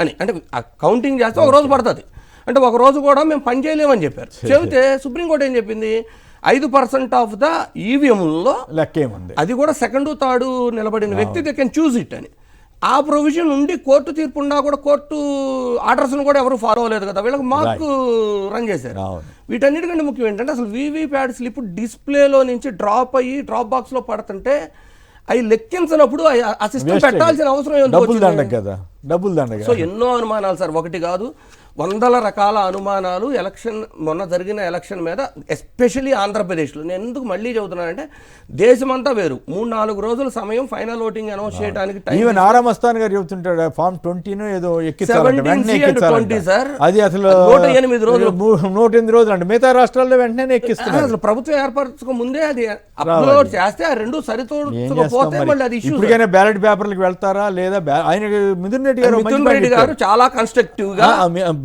S2: అని, అంటే కౌంటింగ్ చేస్తే ఒక రోజు పడుతుంది, అంటే ఒక రోజు కూడా మేము పని చేయలేమని చెప్పారు. చెబితే సుప్రీంకోర్టు ఏం చెప్పింది, 5% ఆఫ్ ద ఈవీఎంలో లెక్కేముంది, అది కూడా సెకండ్ థర్డ్ నిలబడిన వ్యక్తి దే కెన్ చూజ్ ఇట్ అని. ఆ ప్రొవిజన్ ఉండి కోర్టు తీర్పు ఉన్నా కూడా కోర్టు ఆర్డర్స్ను కూడా ఎవరు ఫాలో అవ్వలేదు కదా, వీళ్ళకి మార్కు రన్ చేశారు. వీటన్నిటికంటే ముఖ్యం ఏంటంటే అసలు వీవీప్యాట్ స్లిప్ డిస్ప్లేలో నుంచి డ్రాప్ అయ్యి డ్రాప్ బాక్స్లో పడుతుంటే అవి లెక్కించినప్పుడు ఆ సిస్టమ్ పెట్టాల్సిన అవసరం ఏంటో. సో ఎన్నో అనుమానాలు సార్, ఒకటి కాదు, 100 రకాల అనుమానాలు మొన్న జరిగిన ఎలక్షన్ మీద, ఎస్పెషలీ ఆంధ్రప్రదేశ్లో. నేను ఎందుకు మళ్ళీ చెబుతున్నానంటే దేశమంతా వేరు, 3-4 రోజుల సమయం ఫైనల్ ఓటింగ్ అనౌన్స్ చేయడానికి
S1: ఈవెన్ ఆరామస్థాన్ గారు చెబుతుంటాడు ఫామ్ 20 ఏదో
S2: ఎక్కించాలి సార్,
S1: అది అసలు
S2: 108 రోజులు
S1: 108 రోజులు అంటే మిగతా రాష్ట్రాల్లో వెంటనే ఎక్కిస్తున్నారు.
S2: అసలు ప్రభుత్వం ఏర్పరచక ముందే అది అప్లోడ్ చేస్తే ఆ రెండు సరితూడకపోతే మళ్ళీ అది ఇష్యూ.
S1: ఇప్పటికైనా బ్యాలెట్ పేపర్లకు వెళ్తారా లేదా? ఆయన మిథున్
S2: రెడ్డి గారు చాలా కన్స్ట్రక్టివ్ గా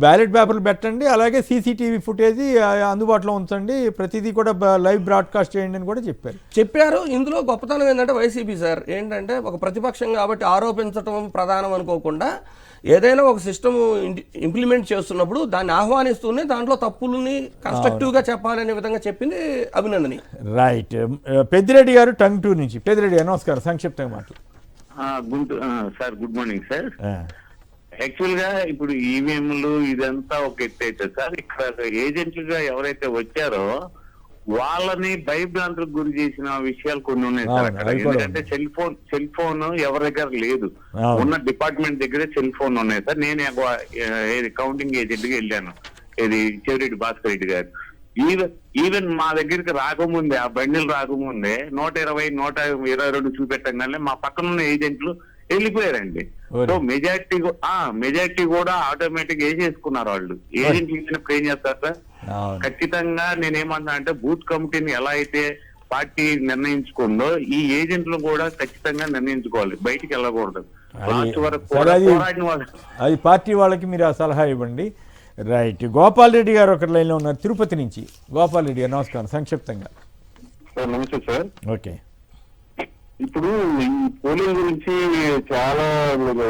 S1: బ్యాలెట్ పేపర్లు పెట్టండి, అలాగే సీసీటీవీ ఫుటేజ్ అందుబాటులో ఉంచండి, ప్రతిదీ కూడా లైవ్ బ్రాడ్కాస్ట్ చేయండి అని కూడా చెప్పారు.
S2: ఇందులో గొప్పతనం ఏంటంటే వైసీపీ సార్ ఏంటంటే ఒక ప్రతిపక్షం కాబట్టి ఆరోపించడం ప్రధానం అనుకోకుండా ఏదైనా ఒక సిస్టమ్ ఇంప్లిమెంట్ చేస్తున్నప్పుడు దాన్ని ఆహ్వానిస్తూనే దాంట్లో తప్పులని కన్స్ట్రక్టివ్గా చెప్పాలనే విధంగా చెప్పింది అభినందనీయం.
S1: రైట్. పెద్దిరెడ్డి గారు టంగ్ 2 నుంచి. పెద్దిరెడ్డి గారు నమస్కారం, సంక్షిప్తంగా మాట్లాడు.
S4: Sir good morning sir. Actual గా ఇప్పుడు ఈవీఎంలు ఇదంతా ఒక ఎత్తు అయితే సార్, ఇక్కడ ఏజెంట్లుగా ఎవరైతే వచ్చారో వాళ్ళని భయభ్రాంతులకు గురి చేసిన విషయాలు కొన్ని ఉన్నాయి సార్ అక్కడ. ఎందుకంటే సెల్ ఫోన్ ఎవరి దగ్గర లేదు, ఉన్న డిపార్ట్మెంట్ దగ్గరే సెల్ ఫోన్ ఉన్నాయి సార్. నేను కౌంటింగ్ ఏజెంట్ గా వెళ్ళాను, ఇది చెవిరెడ్డి భాస్కర్ రెడ్డి గారు. ఈవెన్ మా దగ్గరికి రాకముందే, ఆ బండిలు రాకముందే 120, 122 చూపెట్టగానే మా పక్కన ఉన్న ఏజెంట్లు వెళ్ళిపోయారండి. సో మెజారిటీ కూడా ఆటోమేటిక్ వేసేసుకున్నారు వాళ్ళు. ఏజెంట్లు ఇచ్చినప్పుడు ఏం చేస్తారు సార్? ఖచ్చితంగా నేనేమన్నా అంటే బూత్ కమిటీని ఎలా అయితే పార్టీ నిర్ణయించుకుందో ఈ ఏజెంట్లు కూడా ఖచ్చితంగా నిర్ణయించుకోవాలి, బయటికి వెళ్ళకూడదు. లాస్ట్ వరకు పోరాడిన వాళ్ళు
S1: అది పార్టీ వాళ్ళకి మీరు ఆ సలహా ఇవ్వండి. రైట్. గోపాల్ రెడ్డి గారు ఒక లైన్లో ఉన్నారు తిరుపతి నుంచి. గోపాల్ రెడ్డి గారు నమస్కారం, సంక్షిప్తంగా.
S4: సార్ నమస్తే సార్.
S1: ఓకే.
S4: ఇప్పుడు ఈ పోలింగ్ గురించి చాలా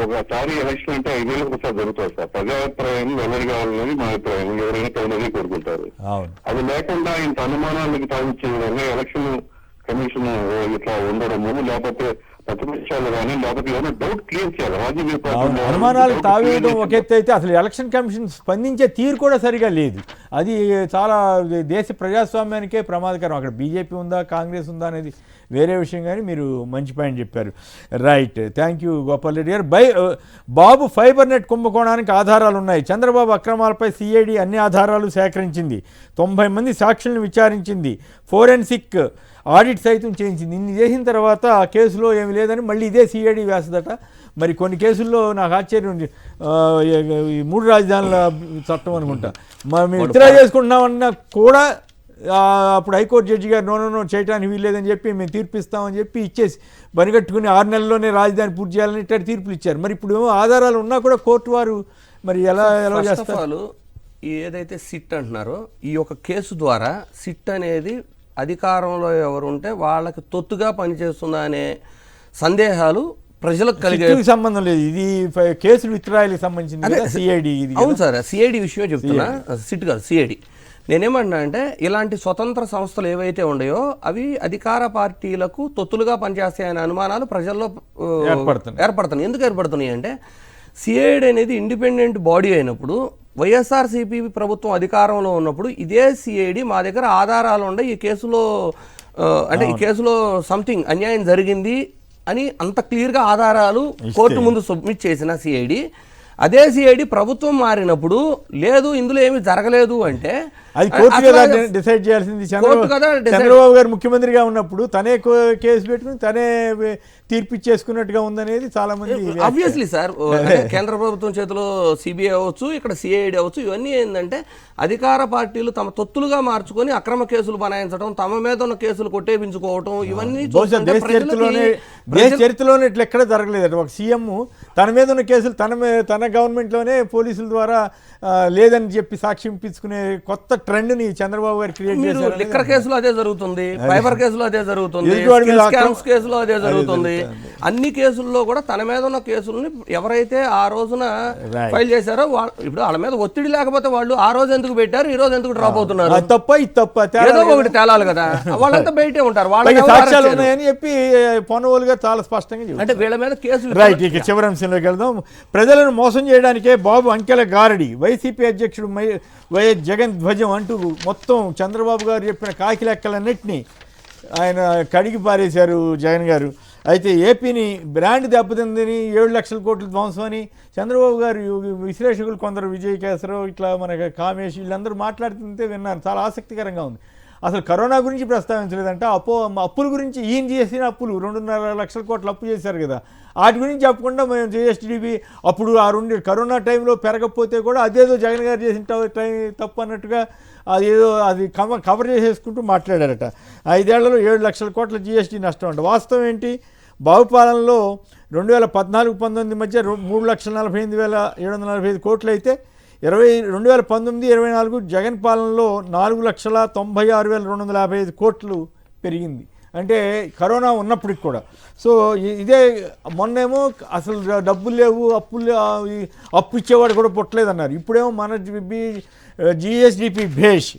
S4: ఒకసారి ఎలక్షన్ అంటే 5 ఏళ్ళకి ఒకసారి జరుగుతుంది సార్. ప్రజాభిప్రాయం వెల్లడి కావాలని మా అభిప్రాయం, ఎవరైనా కావాలని కోరుకుంటారు. అది లేకుండా ఇంత అనుమానాలకు తావిచ్చే విధంగా ఎలక్షన్ కమిషన్ ఇట్లా ఉండడము, లేకపోతే ప్రతిపక్షాలు కానీ లేకపోతే ఏమైనా డౌట్ క్లియర్ చేయాలి. రాజకీయ
S1: అనుమానాలు తావేయడం ఒక ఎత్తు అయితే అసలు ఎలక్షన్ కమిషన్ స్పందించే తీరు కూడా సరిగా లేదు. అది చాలా దేశ ప్రజాస్వామ్యానికే ప్రమాదకరం. అక్కడ బీజేపీ ఉందా కాంగ్రెస్ ఉందా అనేది వేరే విషయం, కానీ మీరు మంచి పాయింట్ చెప్పారు. Right, thank you Gopal Reddy గారు. బాబు ఫైబర్ నెట్ కుంభకోణానికి ఆధారాలు ఉన్నాయి. చంద్రబాబు అక్రమాలపై సిఐడి అన్ని ఆధారాలు సేకరించింది, 90 మంది సాక్షులను విచారించింది, ఫోరెన్సిక్ ఆడిట్ సైతం చేయించింది. ఇన్ని చేసిన తర్వాత ఆ కేసులో ఏమి లేదని మళ్ళీ ఇదే సిఐడి వేస్తుందట. మరి కొన్ని కేసుల్లో నాకు ఆశ్చర్యం ఉంది. ఈ 3 రాజధానుల చట్టం అనుకుంటా మేము విత్డ్రా చేసుకుంటున్నామన్నా కూడా అప్పుడు హైకోర్టు జడ్జి గారు నో చేయడానికి వీల్లేదని చెప్పి మేము తీర్పిస్తామని చెప్పి ఇచ్చేసి బనిగట్టుకుని 6 నెలల్లోనే రాజధాని పూర్తి చేయాలని ఇట్లా తీర్పులు ఇచ్చారు. మరి ఇప్పుడు ఆధారాలు ఉన్నా కూడా కోర్టు వారు మరి ఎలా చేస్తారు?
S2: ఏదైతే సిట్ అంటున్నారో ఈ యొక్క కేసు ద్వారా సిట్ అనేది అధికారంలో ఎవరు ఉంటే వాళ్ళకి తొత్తుగా పనిచేస్తుందా అనే సందేహాలు ప్రజలకు కలిగే
S1: సంబంధం లేదు. ఇది కేసులు విత్డ్రాయల్కి సంబంధించింది సిఐడి.
S2: అవును సార్, సిఐడి విషయమే చెప్తున్నా, సిట్ కాదు సిఐడి. నేనేమంటున్నా అంటే ఇలాంటి స్వతంత్ర సంస్థలు ఏవైతే ఉన్నాయో అవి అధికార పార్టీలకు తొత్తులుగా పనిచేస్తాయనే అనుమానాలు ప్రజల్లో ఏర్పడుతున్నాయి. ఎందుకు ఏర్పడుతున్నాయి అంటే సిఐడి అనేది ఇండిపెండెంట్ బాడీ అయినప్పుడు వైఎస్ఆర్సీపీ ప్రభుత్వం అధికారంలో ఉన్నప్పుడు ఇదే సిఐడి మా దగ్గర ఆధారాలు ఉండే ఈ కేసులో అంటే ఈ కేసులో సంథింగ్ అన్యాయం జరిగింది అని అంత క్లియర్గా ఆధారాలు కోర్టు ముందు సబ్మిట్ చేసిన సిఐడి, అదే సిఐడి ప్రభుత్వం మారినప్పుడు లేదు ఇందులో ఏమి జరగలేదు అంటే
S1: అది కోర్టు కదా డిసైడ్ చేయాల్సింది. చంద్రబాబు గారు ముఖ్యమంత్రిగా ఉన్నప్పుడు తనే కేసు పెట్టుకుని తనే తీర్పిచ్చేసుకున్నట్టుగా ఉందనేది చాలా మంది.
S2: ఆబ్వియస్లీ సార్, కేంద్ర ప్రభుత్వం చేతిలో సిబిఐ అవ్వచ్చు, ఇక్కడ సిఐడి అవ్వచ్చు, ఇవన్నీ ఏంటంటే అధికార పార్టీలు తమ తొత్తులుగా మార్చుకొని అక్రమ కేసులు బనాయించడం, తమ మీద ఉన్న కేసులు కొట్టేపించుకోవటం, ఇవన్నీ
S1: దేశ చరిత్రలోనే ఇట్లా ఎక్కడ జరగలేదు. ఒక సీఎం తన మీద ఉన్న కేసులు తన గవర్నమెంట్లోనే పోలీసుల ద్వారా లేదని చెప్పి సాక్ష్యం ఇప్పించుకునే కొత్త ట్రెండ్ని చంద్రబాబు గారు క్రియేట్ చేశారు.
S2: లిక్కర్ కేసులో అదే జరుగుతుంది, ఫైబర్ కేసులో అదే జరుగుతుంది, స్కామ్స్ కేసులో అదే జరుగుతుంది. అన్ని కేసుల్లో కూడా తన మీద ఉన్న కేసులని ఎవరైతే ఆ రోజున ఫైల్ చేశారో ఇప్పుడు వాళ్ళ మీద ఒత్తిడి లేకపోతే వాళ్ళు ఆ రోజు ఎందుకు పెట్టారు, ఈ రోజు ఎందుకు డ్రాప్ అవుతున్నారు, ఏదో ఒకటి తేలాలి కదా. వాళ్ళంతా బయటే ఉంటారు, వాళ్ళకి
S1: సాక్ష్యాలు ఉన్నాయని చెప్పి పొన్నవోలు గారు చాలా స్పష్టంగా
S2: అంటే వీళ్ళ మీద కేసులు.
S1: రైట్, ఇక చివరి అంశంలోకి వెళ్దాం. ప్రజలను మోసం చేయడానికే బాబు అంకెల గారడి, వైసీపీ అధ్యక్షుడు వైఎస్ జగన్ ధ్వజం అంటూ మొత్తం చంద్రబాబు గారు చెప్పిన కాకి లెక్కలన్నింటినీ ఆయన కడిగి పారేశారు జగన్ గారు. అయితే ఏపీని బ్రాండ్ దెబ్బతిందని 7 లక్షల కోట్ల ధ్వంసం అని చంద్రబాబు గారు విశ్లేషకులు కొందరు విజయ్ కేసరావు ఇట్లా మనకి కామేష్ వీళ్ళందరూ మాట్లాడుతుంటే విన్నాను. చాలా ఆసక్తికరంగా ఉంది. అసలు కరోనా గురించి ప్రస్తావించలేదంట, అప్పుల గురించి ఈయన చేసిన అప్పులు 2.5 లక్షల కోట్లు అప్పు చేశారు కదా, వాటి గురించి చెప్పకుండా మేము జిఎస్టీడీ అప్పుడు ఆ కరోనా టైంలో పెరగకపోతే కూడా అదేదో జగన్ గారు చేసిన తప్పు అన్నట్టుగా అదేదో అది కవర్ చేసేసుకుంటూ మాట్లాడారట. 5 ఏళ్లలో 7 లక్షల కోట్ల జిఎస్టీ నష్టం అంట. వాస్తవం ఏంటి? బాబుపాలనలో 2014-19 మధ్య 3,48,745 కోట్లు అయితే 2019-24 జగన్ పాలనలో 4,96,255 కోట్లు పెరిగింది. అంటే కరోనా ఉన్నప్పటికి కూడా. సో ఇదే మొన్నేమో అసలు డబ్బులు లేవు, అప్పు ఇచ్చేవాడు కూడా పుట్టలేదన్నారు. ఇప్పుడేమో మన జిఎస్డిపి భేష్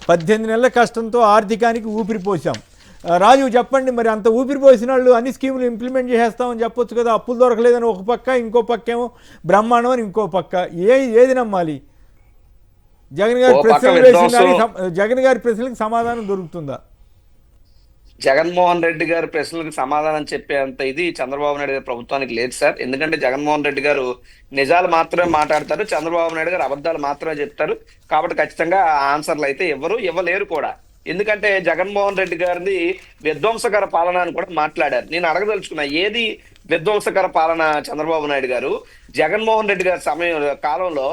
S1: 18 నెలల కష్టంతో ఆర్థికానికి ఊపిరిపోసాం. రాజు చెప్పండి, మరి అంత ఊపిరిపోసిన వాళ్ళు అన్ని స్కీములు ఇంప్లిమెంట్ చేసేస్తామని చెప్పొచ్చు కదా. అప్పులు దొరకలేదని ఒక పక్క, ఇంకో పక్క ఏమో బ్రహ్మాండం అని ఇంకో పక్క. ఏది నమ్మాలి? జగన్ గారి జగన్ గారి ప్రశ్నలకు సమాధానం దొరుకుతుందా?
S3: జగన్మోహన్ రెడ్డి గారి ప్రశ్నలకు సమాధానం చెప్పేంత ఇది చంద్రబాబు నాయుడు గారి ప్రభుత్వానికి లేదు సార్. ఎందుకంటే జగన్మోహన్ రెడ్డి గారు నిజాలు మాత్రమే మాట్లాడతారు, చంద్రబాబు నాయుడు గారు అబద్ధాలు మాత్రమే చెప్తారు. కాబట్టి ఖచ్చితంగా ఆన్సర్లు అయితే ఇవ్వలేరు కూడా. ఎందుకంటే జగన్మోహన్ రెడ్డి గారిది విధ్వంసకర పాలన అని కూడా మాట్లాడారు. నేను అడగదలుచుకున్నా, ఏది విధ్వంసకర పాలన చంద్రబాబు నాయుడు గారు? జగన్మోహన్ రెడ్డి గారి కాలంలో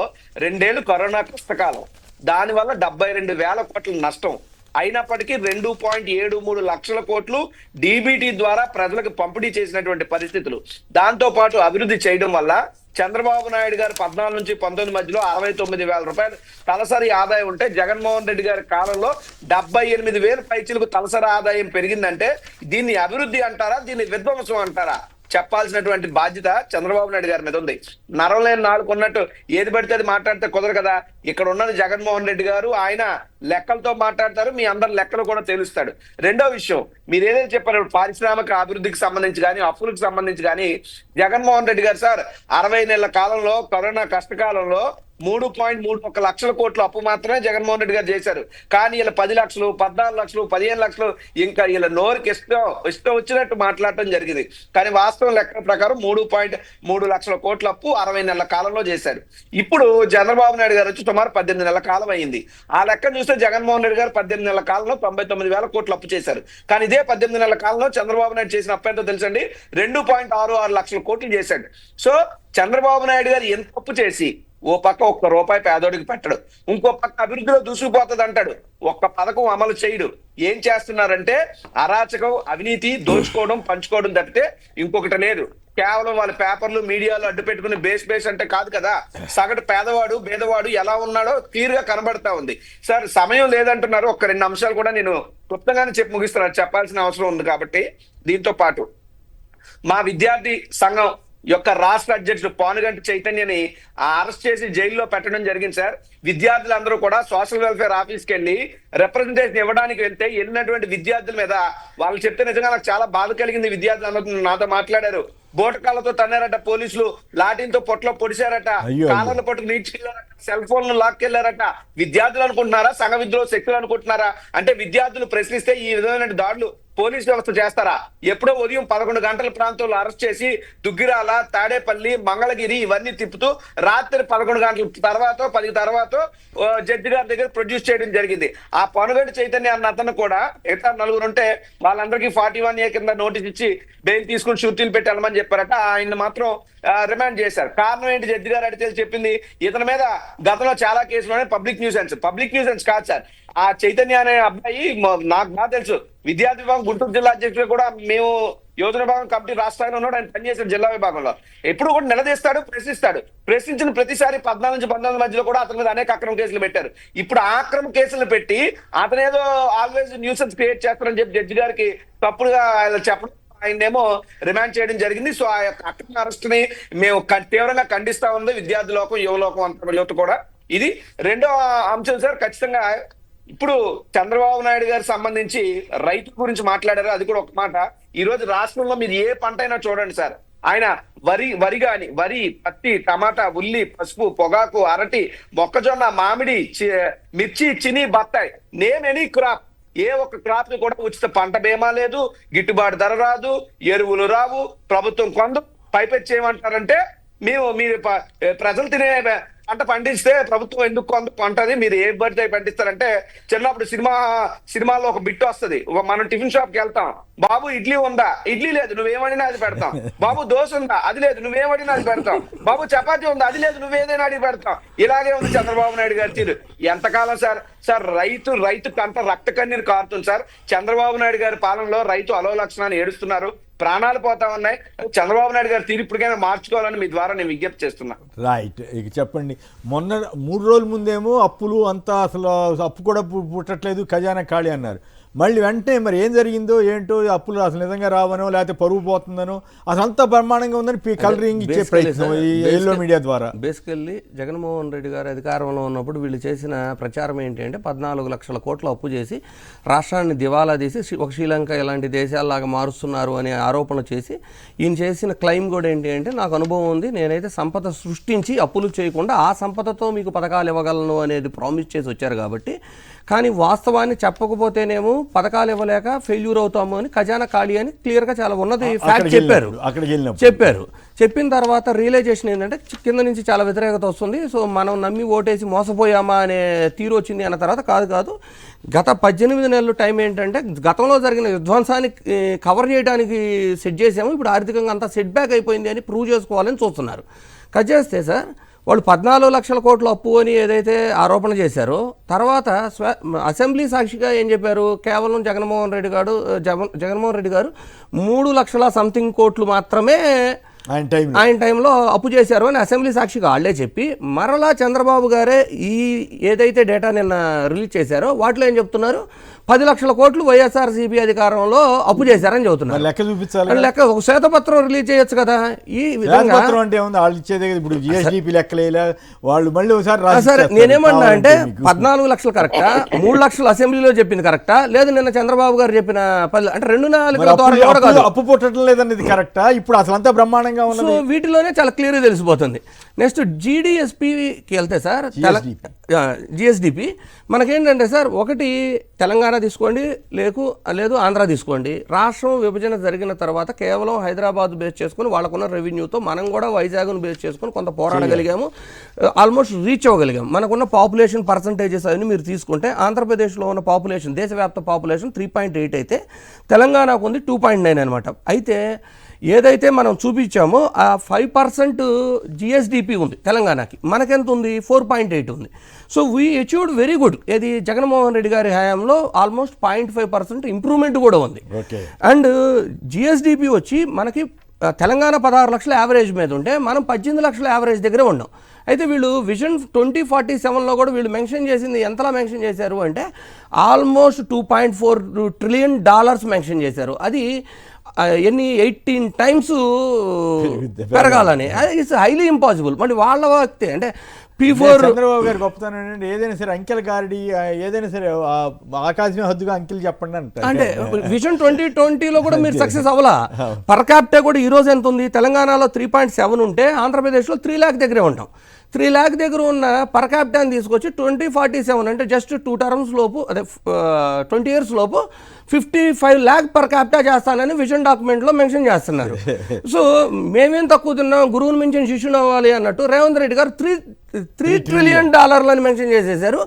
S3: 2 ఏళ్ళు కరోనా కష్టకాలం, దానివల్ల 72,000 కోట్ల నష్టం. అయినప్పటికీ 2.73 లక్షల కోట్లు డీబీటీ ద్వారా ప్రజలకు పంపిణీ చేసినటువంటి పరిస్థితులు. దాంతో పాటు అభివృద్ధి చేయడం వల్ల చంద్రబాబు నాయుడు గారు 14 నుంచి 19 మధ్యలో 69,000 రూపాయలు తలసరి ఆదాయం ఉంటే, జగన్మోహన్ రెడ్డి గారి కాలంలో 78,000 పైచీలకు తలసరి ఆదాయం పెరిగిందంటే దీన్ని అభివృద్ధి అంటారా, దీన్ని విధ్వంసం అంటారా? చెప్పాల్సినటువంటి బాధ్యత చంద్రబాబు నాయుడు గారి మీద ఉంది. నరం లేని నాలుగు ఉన్నట్టు ఏది పడితే అది మాట్లాడితే కుదరదు కదా. ఇక్కడ ఉన్నది జగన్మోహన్ రెడ్డి గారు, ఆయన లెక్కలతో మాట్లాడతారు, మీ అందరి లెక్కలు కూడా తెలుస్తాడు. రెండో విషయం, మీరు ఏదైతే చెప్పారు పారిశ్రామిక అభివృద్ధికి సంబంధించి కానీ, అప్పులకు సంబంధించి కానీ, జగన్మోహన్ రెడ్డి గారు సార్ 60 నెలల కాలంలో, కరోనా కష్టకాలంలో 3.31 లక్షల కోట్ల అప్పు మాత్రమే జగన్మోహన్ రెడ్డి గారు చేశారు. కానీ ఇలా 10 లక్షలు, 14 లక్షలు, 15 లక్షలు, ఇంకా ఇలా నోరుకి ఇష్టం వచ్చినట్టు మాట్లాడటం జరిగింది. కానీ వాస్తవం లెక్క ప్రకారం 3.3 లక్షల కోట్ల అప్పు 60 నెలల కాలంలో చేశారు. ఇప్పుడు చంద్రబాబు నాయుడు గారు వచ్చి సుమారు 18 నెలల కాలం అయింది. ఆ లెక్క చూస్తే జగన్మోహన్ రెడ్డి గారు 18 నెలల కాలంలో 99,000 కోట్లు అప్పు చేశారు. కానీ ఇదే 18 నెలల కాలంలో చంద్రబాబు నాయుడు చేసిన అప్పు ఎంతో తెలుసండి? 2.66 లక్షల కోట్లు చేశాడు. సో చంద్రబాబు నాయుడు గారు ఎంత అప్పు చేసి ఓ పక్క ఒక్క రూపాయి పేదోడికి పెట్టడు, ఇంకో పక్క అభివృద్ధిలో దూసుకుపోతుంది అంటాడు, ఒక్క పథకం అమలు చేయడు. ఏం చేస్తున్నారంటే అరాచకం, అవినీతి, దోచుకోవడం, పంచుకోవడం తప్పితే ఇంకొకటి లేదు. కేవలం వాళ్ళ పేపర్లు, మీడియాలో అడ్డు పెట్టుకుని బేస్ అంటే కాదు కదా. సగటు పేదవాడు, పేదవాడు ఎలా ఉన్నాడో క్లియర్ గా కనబడతా ఉంది. సార్ సమయం లేదంటున్నారు, ఒక్క 2 అంశాలు కూడా నేను క్లుప్తంగానే చెప్పి ముగిస్తున్నాను, చెప్పాల్సిన అవసరం ఉంది కాబట్టి. దీంతో పాటు మా విద్యార్థి సంఘం యొక్క రాష్ట్ర అధ్యక్షుడు పానుగంటి చైతన్యని అరెస్ట్ చేసి జైల్లో పెట్టడం జరిగింది సార్. విద్యార్థులందరూ కూడా సోషల్ వెల్ఫేర్ ఆఫీస్కి వెళ్ళి రిప్రజెంటేషన్ ఇవ్వడానికి వెళ్ళినటువంటి విద్యార్థుల మీద వాళ్ళు చెప్తే నిజంగా నాకు చాలా బాధ కలిగింది. విద్యార్థులు నాతో మాట్లాడారు. బోటకాలతో తన్నారట పోలీసులు, లాఠీలతో పొట్లో పొడిచారట, కాళ్ళ పట్టుకు నీడ్చుకెళ్లారట, సెల్ ఫోన్లు లాక్కెళ్లారట. విద్యార్థులు అనుకుంటున్నారా సంఘ విద్రోహ శక్తులు అనుకుంటున్నారా? అంటే విద్యార్థులు ప్రశ్నిస్తే ఈ విధమైన దాడులు పోలీసు వ్యవస్థ చేస్తారా? ఎప్పుడో ఉదయం 11 గంటల ప్రాంతంలో అరెస్ట్ చేసి దుగ్గిరాల, తాడేపల్లి, మంగళగిరి ఇవన్నీ తిప్పుతూ రాత్రి 11 గంటల తర్వాత 10 తర్వాత జడ్జి గారి దగ్గర ప్రొడ్యూస్ చేయడం జరిగింది. ఆ పనుగంటి చైతన్య అన్న అతను కూడా ఇతర 4 ఉంటే వాళ్ళందరికీ 41A కింద నోటీస్ ఇచ్చి బెయిల్ తీసుకుని షూటీలు పెట్టి వెళ్ళమని చెప్పారట. ఆయన మాత్రం రిమాండ్ చేశారు. కారణం ఏంటి? జడ్జి గారు అడిగితే చెప్పింది ఇతని మీద గతంలో చాలా కేసులోనే పబ్లిక్ న్యూసెన్స్ కాదు సార్. ఆ చైతన్య అనే అబ్బాయి నాకు బాగా తెలుసు. విద్యార్థి విభాగం గుంటూరు జిల్లా అధ్యక్షుడు కూడా, మేము యోజన విభాగం కమిటీ రాష్ట్రంలో ఉన్నాడు, ఆయన పనిచేశాడు జిల్లా విభాగంలో. ఎప్పుడు కూడా నిలదీస్తాడు, ప్రశ్నిస్తాడు. ప్రశ్నించిన ప్రతిసారి 14 నుంచి 19 మధ్యలో కూడా అతని మీద అనేక అక్రమ కేసులు పెట్టారు. ఇప్పుడు ఆ అక్రమ కేసులు పెట్టి అతనేదో ఆల్వేస్ న్యూసెన్స్ క్రియేట్ చేస్తారని చెప్పి జడ్జి గారికి తప్పుడుగా చెప్పడం, ఆయనేమో రిమాండ్ చేయడం జరిగింది. సో ఆ యొక్క అక్రమ అరెస్ట్ ని మేము తీవ్రంగా ఖండిస్తా ఉంది విద్యార్థి లోకం, యువలోకం అంత యువత కూడా. ఇది రెండో అంశం సార్. ఖచ్చితంగా ఇప్పుడు చంద్రబాబు నాయుడు గారికి సంబంధించి రైతుల గురించి మాట్లాడారు, అది కూడా ఒక మాట. ఈ రోజు రాష్ట్రంలో మీరు ఏ పంట అయినా చూడండి సార్, ఆయన వరి గాని, వరి, పత్తి, టమాటా, ఉల్లి, పసుపు, పొగాకు, అరటి, మొక్కజొన్న, మామిడి, మిర్చి, చిని, బత్తాయి, నేమ్ ఎనీ క్రాప్, ఏ ఒక్క క్రాప్ కి కూడా ఉచిత పంట బీమా లేదు, గిట్టుబాటు ధర రాదు, ఎరువులు రావు, ప్రభుత్వం కొందు. పైపెచ్చి చేయమంటారంటే మీరు ప్రజలు తినే పంట పండిస్తే ప్రభుత్వం ఎందుకు కొంటది, మీరు ఏ పడితే పండిస్తారంటే, చిన్నప్పుడు సినిమాలో ఒక బిట్ వస్తుంది, మనం టిఫిన్ షాప్ కి వెళ్తాం, బాబు ఇడ్లీ ఉందా, ఇడ్లీ లేదు, నువ్వేమడినా అది పెడతాం. బాబు దోశ ఉందా, అది లేదు, నువ్వేమడినా అది పెడతాం. బాబు చపాతీ ఉందా, అది లేదు, నువ్వేదైనా అడిగి పెడతాం. ఇలాగే ఉంది చంద్రబాబు నాయుడు గారి తీరు. ఎంతకాలం సార్ రైతు కంట రక్త కన్నీరు కారుతుంది సార్. చంద్రబాబు నాయుడు గారి పాలనలో రైతు అలోలక్షణాన్ని ఏడుస్తున్నారు, ప్రాణాలు పోతా ఉన్నాయి. చంద్రబాబు నాయుడు గారు తీరు ఇప్పటికైనా మార్చుకోవాలని మీ ద్వారా నేను విజ్ఞప్తి చేస్తున్నా.
S1: రైట్, ఇక చెప్పండి. మొన్న 3 రోజుల ముందేమో అప్పులు అంతా, అసలు అప్పు కూడా పుట్టట్లేదు, ఖజానా ఖాళీ అన్నారు. మళ్ళీ వెంటనే మరి ఏం జరిగిందో ఏంటో అప్పులు అసలు నిజంగా రావనో లేకపోతే పరువు పోతుందనో అసంతా బ్రహ్మాండంగా ఉందని కలరింగ్ ఇచ్చే ప్రయత్నం ఈ ఎల్లో మీడియా ద్వారా.
S2: బేసికల్లీ జగన్మోహన్ రెడ్డి గారు అధికారంలో ఉన్నప్పుడు వీళ్ళు చేసిన ప్రచారం ఏంటి అంటే 14 లక్షల కోట్ల అప్పు చేసి రాష్ట్రాన్ని దివాలా తీసి ఒక శ్రీలంక ఇలాంటి దేశాల్లాగా మారుస్తున్నారు అనే ఆరోపణ చేసి ఈయన చేసిన క్లెయిమ్ కూడా ఏంటి అంటే నాకు అనుభవం ఉంది, నేనైతే సంపద సృష్టించి అప్పులు చేయకుండా ఆ సంపదతో మీకు పథకాలు ఇవ్వగలను అనేది ప్రామిస్ చేసి వచ్చారు కాబట్టి. కానీ వాస్తవాన్ని చెప్పకపోతేనేమో పథకాలు ఇవ్వలేక ఫెయిల్యూర్ అవుతాము అని ఖజానా ఖాళీ అని క్లియర్గా చాలా ఉన్నది ఫ్యాక్ట్ చెప్పారు. చెప్పిన తర్వాత రియలైజేషన్ ఏంటంటే కింద నుంచి చాలా వ్యతిరేకత వస్తుంది, సో మనం నమ్మి ఓటేసి మోసపోయామా అనే తీరు వచ్చింది అన్న తర్వాత కాదు గత 18 నెలలు టైం ఏంటంటే గతంలో జరిగిన విధ్వంసాన్ని కవర్ చేయడానికి సెట్ చేసాము, ఇప్పుడు ఆర్థికంగా అంతా సెట్ బ్యాక్ అయిపోయింది అని ప్రూవ్ చేసుకోవాలని చూస్తున్నారు. కట్ చేస్తే సార్ వాళ్ళు 14 లక్షల కోట్ల అప్పు అని ఏదైతే ఆరోపణ చేశారో తర్వాత అసెంబ్లీ సాక్షిగా ఏం చెప్పారు, కేవలం జగన్మోహన్ రెడ్డి గారు 3 లక్షల సంథింగ్ కోట్లు మాత్రమే ఆయన టైంలో అప్పు చేశారు అని అసెంబ్లీ సాక్షిగా వాళ్ళే చెప్పి మరలా చంద్రబాబు గారే ఈ ఏదైతే డేటా నిన్న రిలీజ్ చేశారో వాటిలో ఏం చెప్తున్నారు, 10 లక్షల కోట్లు వైఎస్ఆర్సీపీ అధికారంలో అప్పు చేశారని చెబుతున్నారు.
S1: లెక్క చూపించాలి,
S2: లెక్క ఒక శ్వేతపత్రం రిలీజ్ చేయొచ్చు కదా. ఈ విధంగా
S1: అంటే వాళ్ళు ఇచ్చేది ఇప్పుడు జిఎస్డిపి లెక్కలేలా వాళ్ళు మళ్ళీ ఒకసారి
S2: సరే నేనేమన్నా అంటే 14 లక్షలు కరెక్టా, 3 లక్షలు అసెంబ్లీలో చెప్పింది కరెక్టా, లేదు నిన్న చంద్రబాబు గారు చెప్పిన 10 అంటే 2-4
S1: అప్పు పుట్టడం లేదనేది కరెక్టా, ఇప్పుడు అసలు అంతా బ్రహ్మాండంగా ఉన్నది.
S2: సో వీటిలోనే చాలా క్లియర్గా తెలిసిపోతుంది. నెక్స్ట్ జిడిఎస్పికి వెళ్తే సార్ జిఎస్డిపి మనకేంటంటే సార్ ఒకటి తెలంగాణ తీసుకోండి లేదు ఆంధ్ర తీసుకోండి, రాష్ట్రం విభజన జరిగిన తర్వాత కేవలం హైదరాబాద్ బేస్ చేసుకుని వాళ్ళకున్న రెవెన్యూతో మనం కూడా వైజాగ్ను బేస్ చేసుకుని కొంత పోరాడగలిగాము, ఆల్మోస్ట్ రీచ్ అవ్వగలిగాము. మనకున్న పాపులేషన్ పర్సంటేజెస్ అవన్నీ మీరు తీసుకుంటే ఆంధ్రప్రదేశ్లో ఉన్న పాపులేషన్ దేశవ్యాప్త పాపులేషన్ 3.8 అయితే తెలంగాణకు ఉంది 2.9 అనమాట. అయితే ఏదైతే మనం చూపించామో ఆ 5% జిఎస్డిపి ఉంది తెలంగాణకి, మనకెంత ఉంది 4.8 ఉంది. So we achieved very good. ఏది జగన్మోహన్ రెడ్డి గారి హయాంలో ఆల్మోస్ట్ 0.5% ఇంప్రూవ్మెంట్ కూడా ఉంది. అండ్ జిఎస్డిపి వచ్చి మనకి తెలంగాణ 16 లక్షల యావరేజ్ మీద ఉంటే మనం 18 లక్షల యావరేజ్ దగ్గరే ఉన్నాం. అయితే వీళ్ళు విజన్ 2047లో కూడా వీళ్ళు మెన్షన్ చేసింది ఎంతలా మెన్షన్ చేశారు అంటే ఆల్మోస్ట్ $2.4 ట్రిలియన్ మెన్షన్ చేశారు. అది 18 times పెరగాలని, ఇట్స్ హైలీ ఇంపాసిబుల్. మరి వాళ్ళ వ్యక్తి అంటే P4
S1: చంద్రబాబు గారు గొప్పతనం ఏంటంటే ఏదైనా సరే అంకెల గారడి ఏదైనా సరే ఆకాశమే హద్దుగా అంకెలు చెప్పండి
S2: అంటే విజన్ 2020లో కూడా మీరు సక్సెస్ అవ్వాలా. పర్ క్యాపిటా కూడా ఈ రోజు ఎంత ఉంది, తెలంగాణలో 3.7 ఉంటే ఆంధ్రప్రదేశ్లో 3 lakh దగ్గరే ఉంటాం. 3 lakh దగ్గర ఉన్న పర్ క్యాపిటాని తీసుకొచ్చి 2047 అంటే జస్ట్ 2 terms లోపు అదే 20 years లోపు 55 lakh పర్ క్యాపిటా చేస్తానని విజన్ డాక్యుమెంట్లో మెన్షన్ చేస్తున్నారు. సో మేమేం తక్కువ తిన్నాం, గురువుని మించిన శిష్యుడు అవ్వాలి అన్నట్టు రేవంత్ రెడ్డి గారు $3 trillion అని మెన్షన్ చేసేసారు.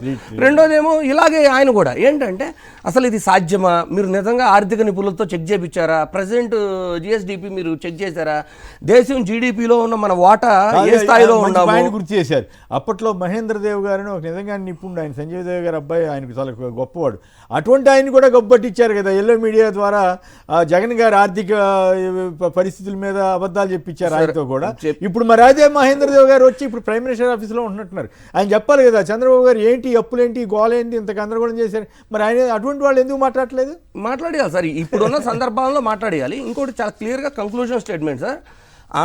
S2: రెండోదేమో ఇలాగే ఆయన కూడా ఏంటంటే అసలు ఇది సాధ్యమా, మీరు నిజంగా ఆర్థిక నిపుణులతో చెక్ చేయించారా, ప్రజెంట్ జిఎస్డిపి మీరు చెక్ చేశారా, దేశం జీడిపిలో ఉన్న మన వాటా ఏ స్థాయిలో ఉన్నాము
S1: గుర్తు చేశారు. అప్పట్లో మహేంద్ర దేవ్ గారిని ఒక నిజంగా నిపుణుడు, ఆయన సంజయ్ దేవ్ గారి అబ్బాయి, ఆయనకు చాలా గొప్పవాడు. అటువంటి ఆయన కూడా గొప్పట్టించారు కదా ఎల్లో మీడియా ద్వారా. జగన్ గారి ఆర్థిక పరిస్థితుల మీద అబద్ధాలు చెప్పించారు ఆయనతో కూడా. ఇప్పుడు మరి అదే మహేంద్ర దేవ్ గారు వచ్చి ఇప్పుడు ప్రైమ్ మినిస్టర్ ఆఫీస్లో ఉంటున్నారు. ఆయన చెప్పాలి కదా చంద్రబాబు గారు ఏంటి అప్పులేంటి గోలేంటి ఇంత గందరగోళం చేశారు, మరి ఆయన అటువంటి వాళ్ళు ఎందుకు మాట్లాడలేదు?
S2: మాట్లాడేయాలి సార్, ఇప్పుడున్న సందర్భాల్లో మాట్లాడేయాలి. ఇంకోటి చాలా క్లియర్గా కంక్లూజన్ స్టేట్మెంట్ సార్,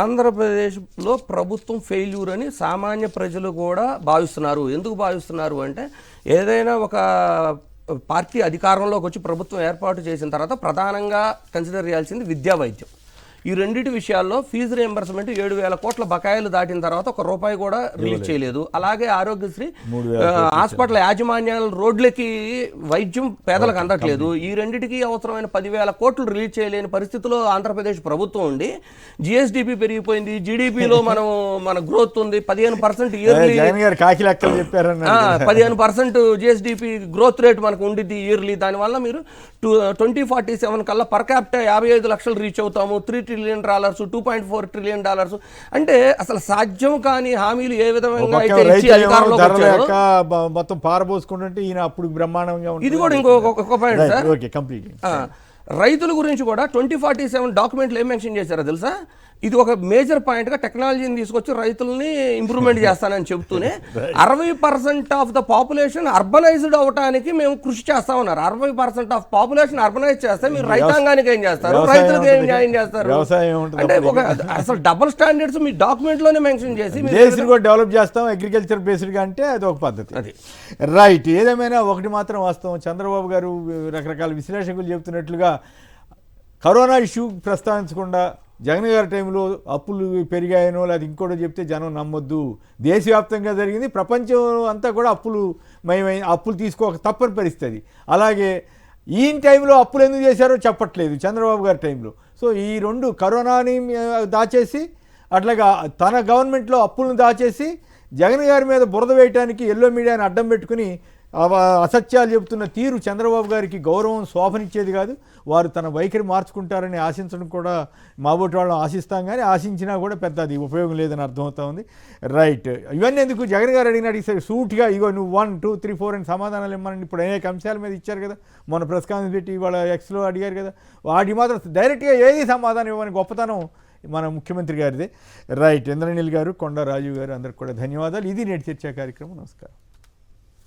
S2: ఆంధ్రప్రదేశ్లో ప్రభుత్వం ఫెయిల్యూర్ అని సామాన్య ప్రజలు కూడా భావిస్తున్నారు. ఎందుకు భావిస్తున్నారు అంటే ఏదైనా ఒక పార్టీ అధికారంలోకి వచ్చి ప్రభుత్వం ఏర్పాటు చేసిన తర్వాత ప్రధానంగా కన్సిడర్ చేయాల్సింది విద్యా వైద్యం. ఈ రెండింటి విషయాల్లో ఫీజు రియంబర్స్మెంట్ 7,000 కోట్ల బకాయిలు దాటిన తర్వాత ₹1 కూడా రిలీజ్ చేయలేదు. అలాగే ఆరోగ్యశ్రీ హాస్పిటల్ యాజమాన్యాలు రోడ్లకి వైద్యం పేదలకు అందట్లేదు. ఈ రెండింటికి అవసరమైన 10,000 కోట్లు రిలీజ్ చేయలేని పరిస్థితిలో ఆంధ్రప్రదేశ్ ప్రభుత్వం ఉండి జిఎస్డిపి పెరిగిపోయింది, జీడిపిలో మన గ్రోత్ ఉంది 15% ఇయర్లీ, 15% జిఎస్డిపి గ్రోత్ రేట్ మనకు ఉండిద్ది ఇయర్లీ. దానివల్ల మీరు 2047 కల్లా పర్ క్యాపిటా 55 లక్షలు రీచ్ అవుతాము, $3 trillion, $2.4 trillion అంటే అసలు సాధ్యం కాని హామీలు ఏ విధంగా అయితే ఇచ్చి అధికారంలోకి వచ్చారో
S1: మొత్తం పారబోసుకుంటుంటే ఈయన అప్పుడు బ్రహ్మాండంగా ఉంటుంది.
S2: ఇది కూడా ఇంకొక పాయింట్ సార్, రైతుల గురించి కూడా 2047 డాక్యుమెంట్లు ఏం మెన్షన్ చేశారో తెలుసా? ఇది ఒక మేజర్ పాయింట్గా టెక్నాలజీని తీసుకొచ్చి రైతుల్ని ఇంప్రూవ్మెంట్ చేస్తానని చెప్తూనే 60% ఆఫ్ ద పాపులేషన్ అర్బనైజ్డ్ అవడానికి మేము కృషి చేస్తా ఉన్నారు. 60% ఆఫ్ పాపులేషన్ అర్బనైజ్ చేస్తే మీరు రైతాంగానికి ఏం చేస్తారు, రైతులకు ఏం న్యాయం చేస్తారు? అంటే ఒక అసలు డబుల్ స్టాండర్డ్స్ మీ డాక్యుమెంట్ లోనే మెన్షన్ చేసి
S1: కూడా డెవలప్ చేస్తాం అగ్రికల్చర్ బేస్డ్గా అంటే అది ఒక పద్ధతి.
S2: అది
S1: రైట్. ఏదేమైనా ఒకటి మాత్రం వాస్తవం, చంద్రబాబు గారు రకరకాల విశ్లేషకులు చెబుతున్నట్లుగా కరోనా ఇష్యూ ప్రస్తావించకుండా జగన్ గారి టైంలో అప్పులు పెరిగాయనో లేదా ఇంకోటో చెప్తే జనం నమ్మొద్దు. దేశవ్యాప్తంగా జరిగింది, ప్రపంచం అంతా కూడా అప్పులు తీసుకోక తప్పని పరిస్థితి. అలాగే ఈయన టైంలో అప్పులు ఎందుకు చేశారో చెప్పట్లేదు చంద్రబాబు గారి టైంలో. సో ఈ రెండు కరోనాని దాచేసి అట్లాగా తన గవర్నమెంట్లో అప్పులను దాచేసి జగన్ గారి మీద బురద వేయడానికి ఎల్లో మీడియాని అడ్డం పెట్టుకుని అసత్యాలు చెబుతున్న తీరు చంద్రబాబు గారికి గౌరవం శోభనిచ్చేది కాదు. వారు తన వైఖరి మార్చుకుంటారని ఆశించడం కూడా మాబోటి వాళ్ళని ఆశిస్తాం, కానీ ఆశించినా కూడా పెద్ద అది ఉపయోగం లేదని అర్థమవుతా ఉంది. రైట్. ఇవన్నీ ఎందుకు జగన్ గారు అడిగినాడు సూట్గా ఇగో నువ్వు 1, 2, 3, 4 అని సమాధానాలు ఇమ్మని ఇప్పుడు అనేక అంశాల మీద ఇచ్చారు కదా, మొన్న ప్రెస్ కాన్ఫరెన్స్ పెట్టి ఇవాళ ఎక్స్లో అడిగారు కదా, వాటి మాత్రం డైరెక్ట్గా ఏది సమాధానం ఇవ్వని గొప్పతనం మన ముఖ్యమంత్రి గారిదే. రైట్. ఇంద్రనీల్ గారు, కొండా రాజు గారు అందరికి కూడా ధన్యవాదాలు. ఇది నేటి చర్చా కార్యక్రమం. నమస్కారం.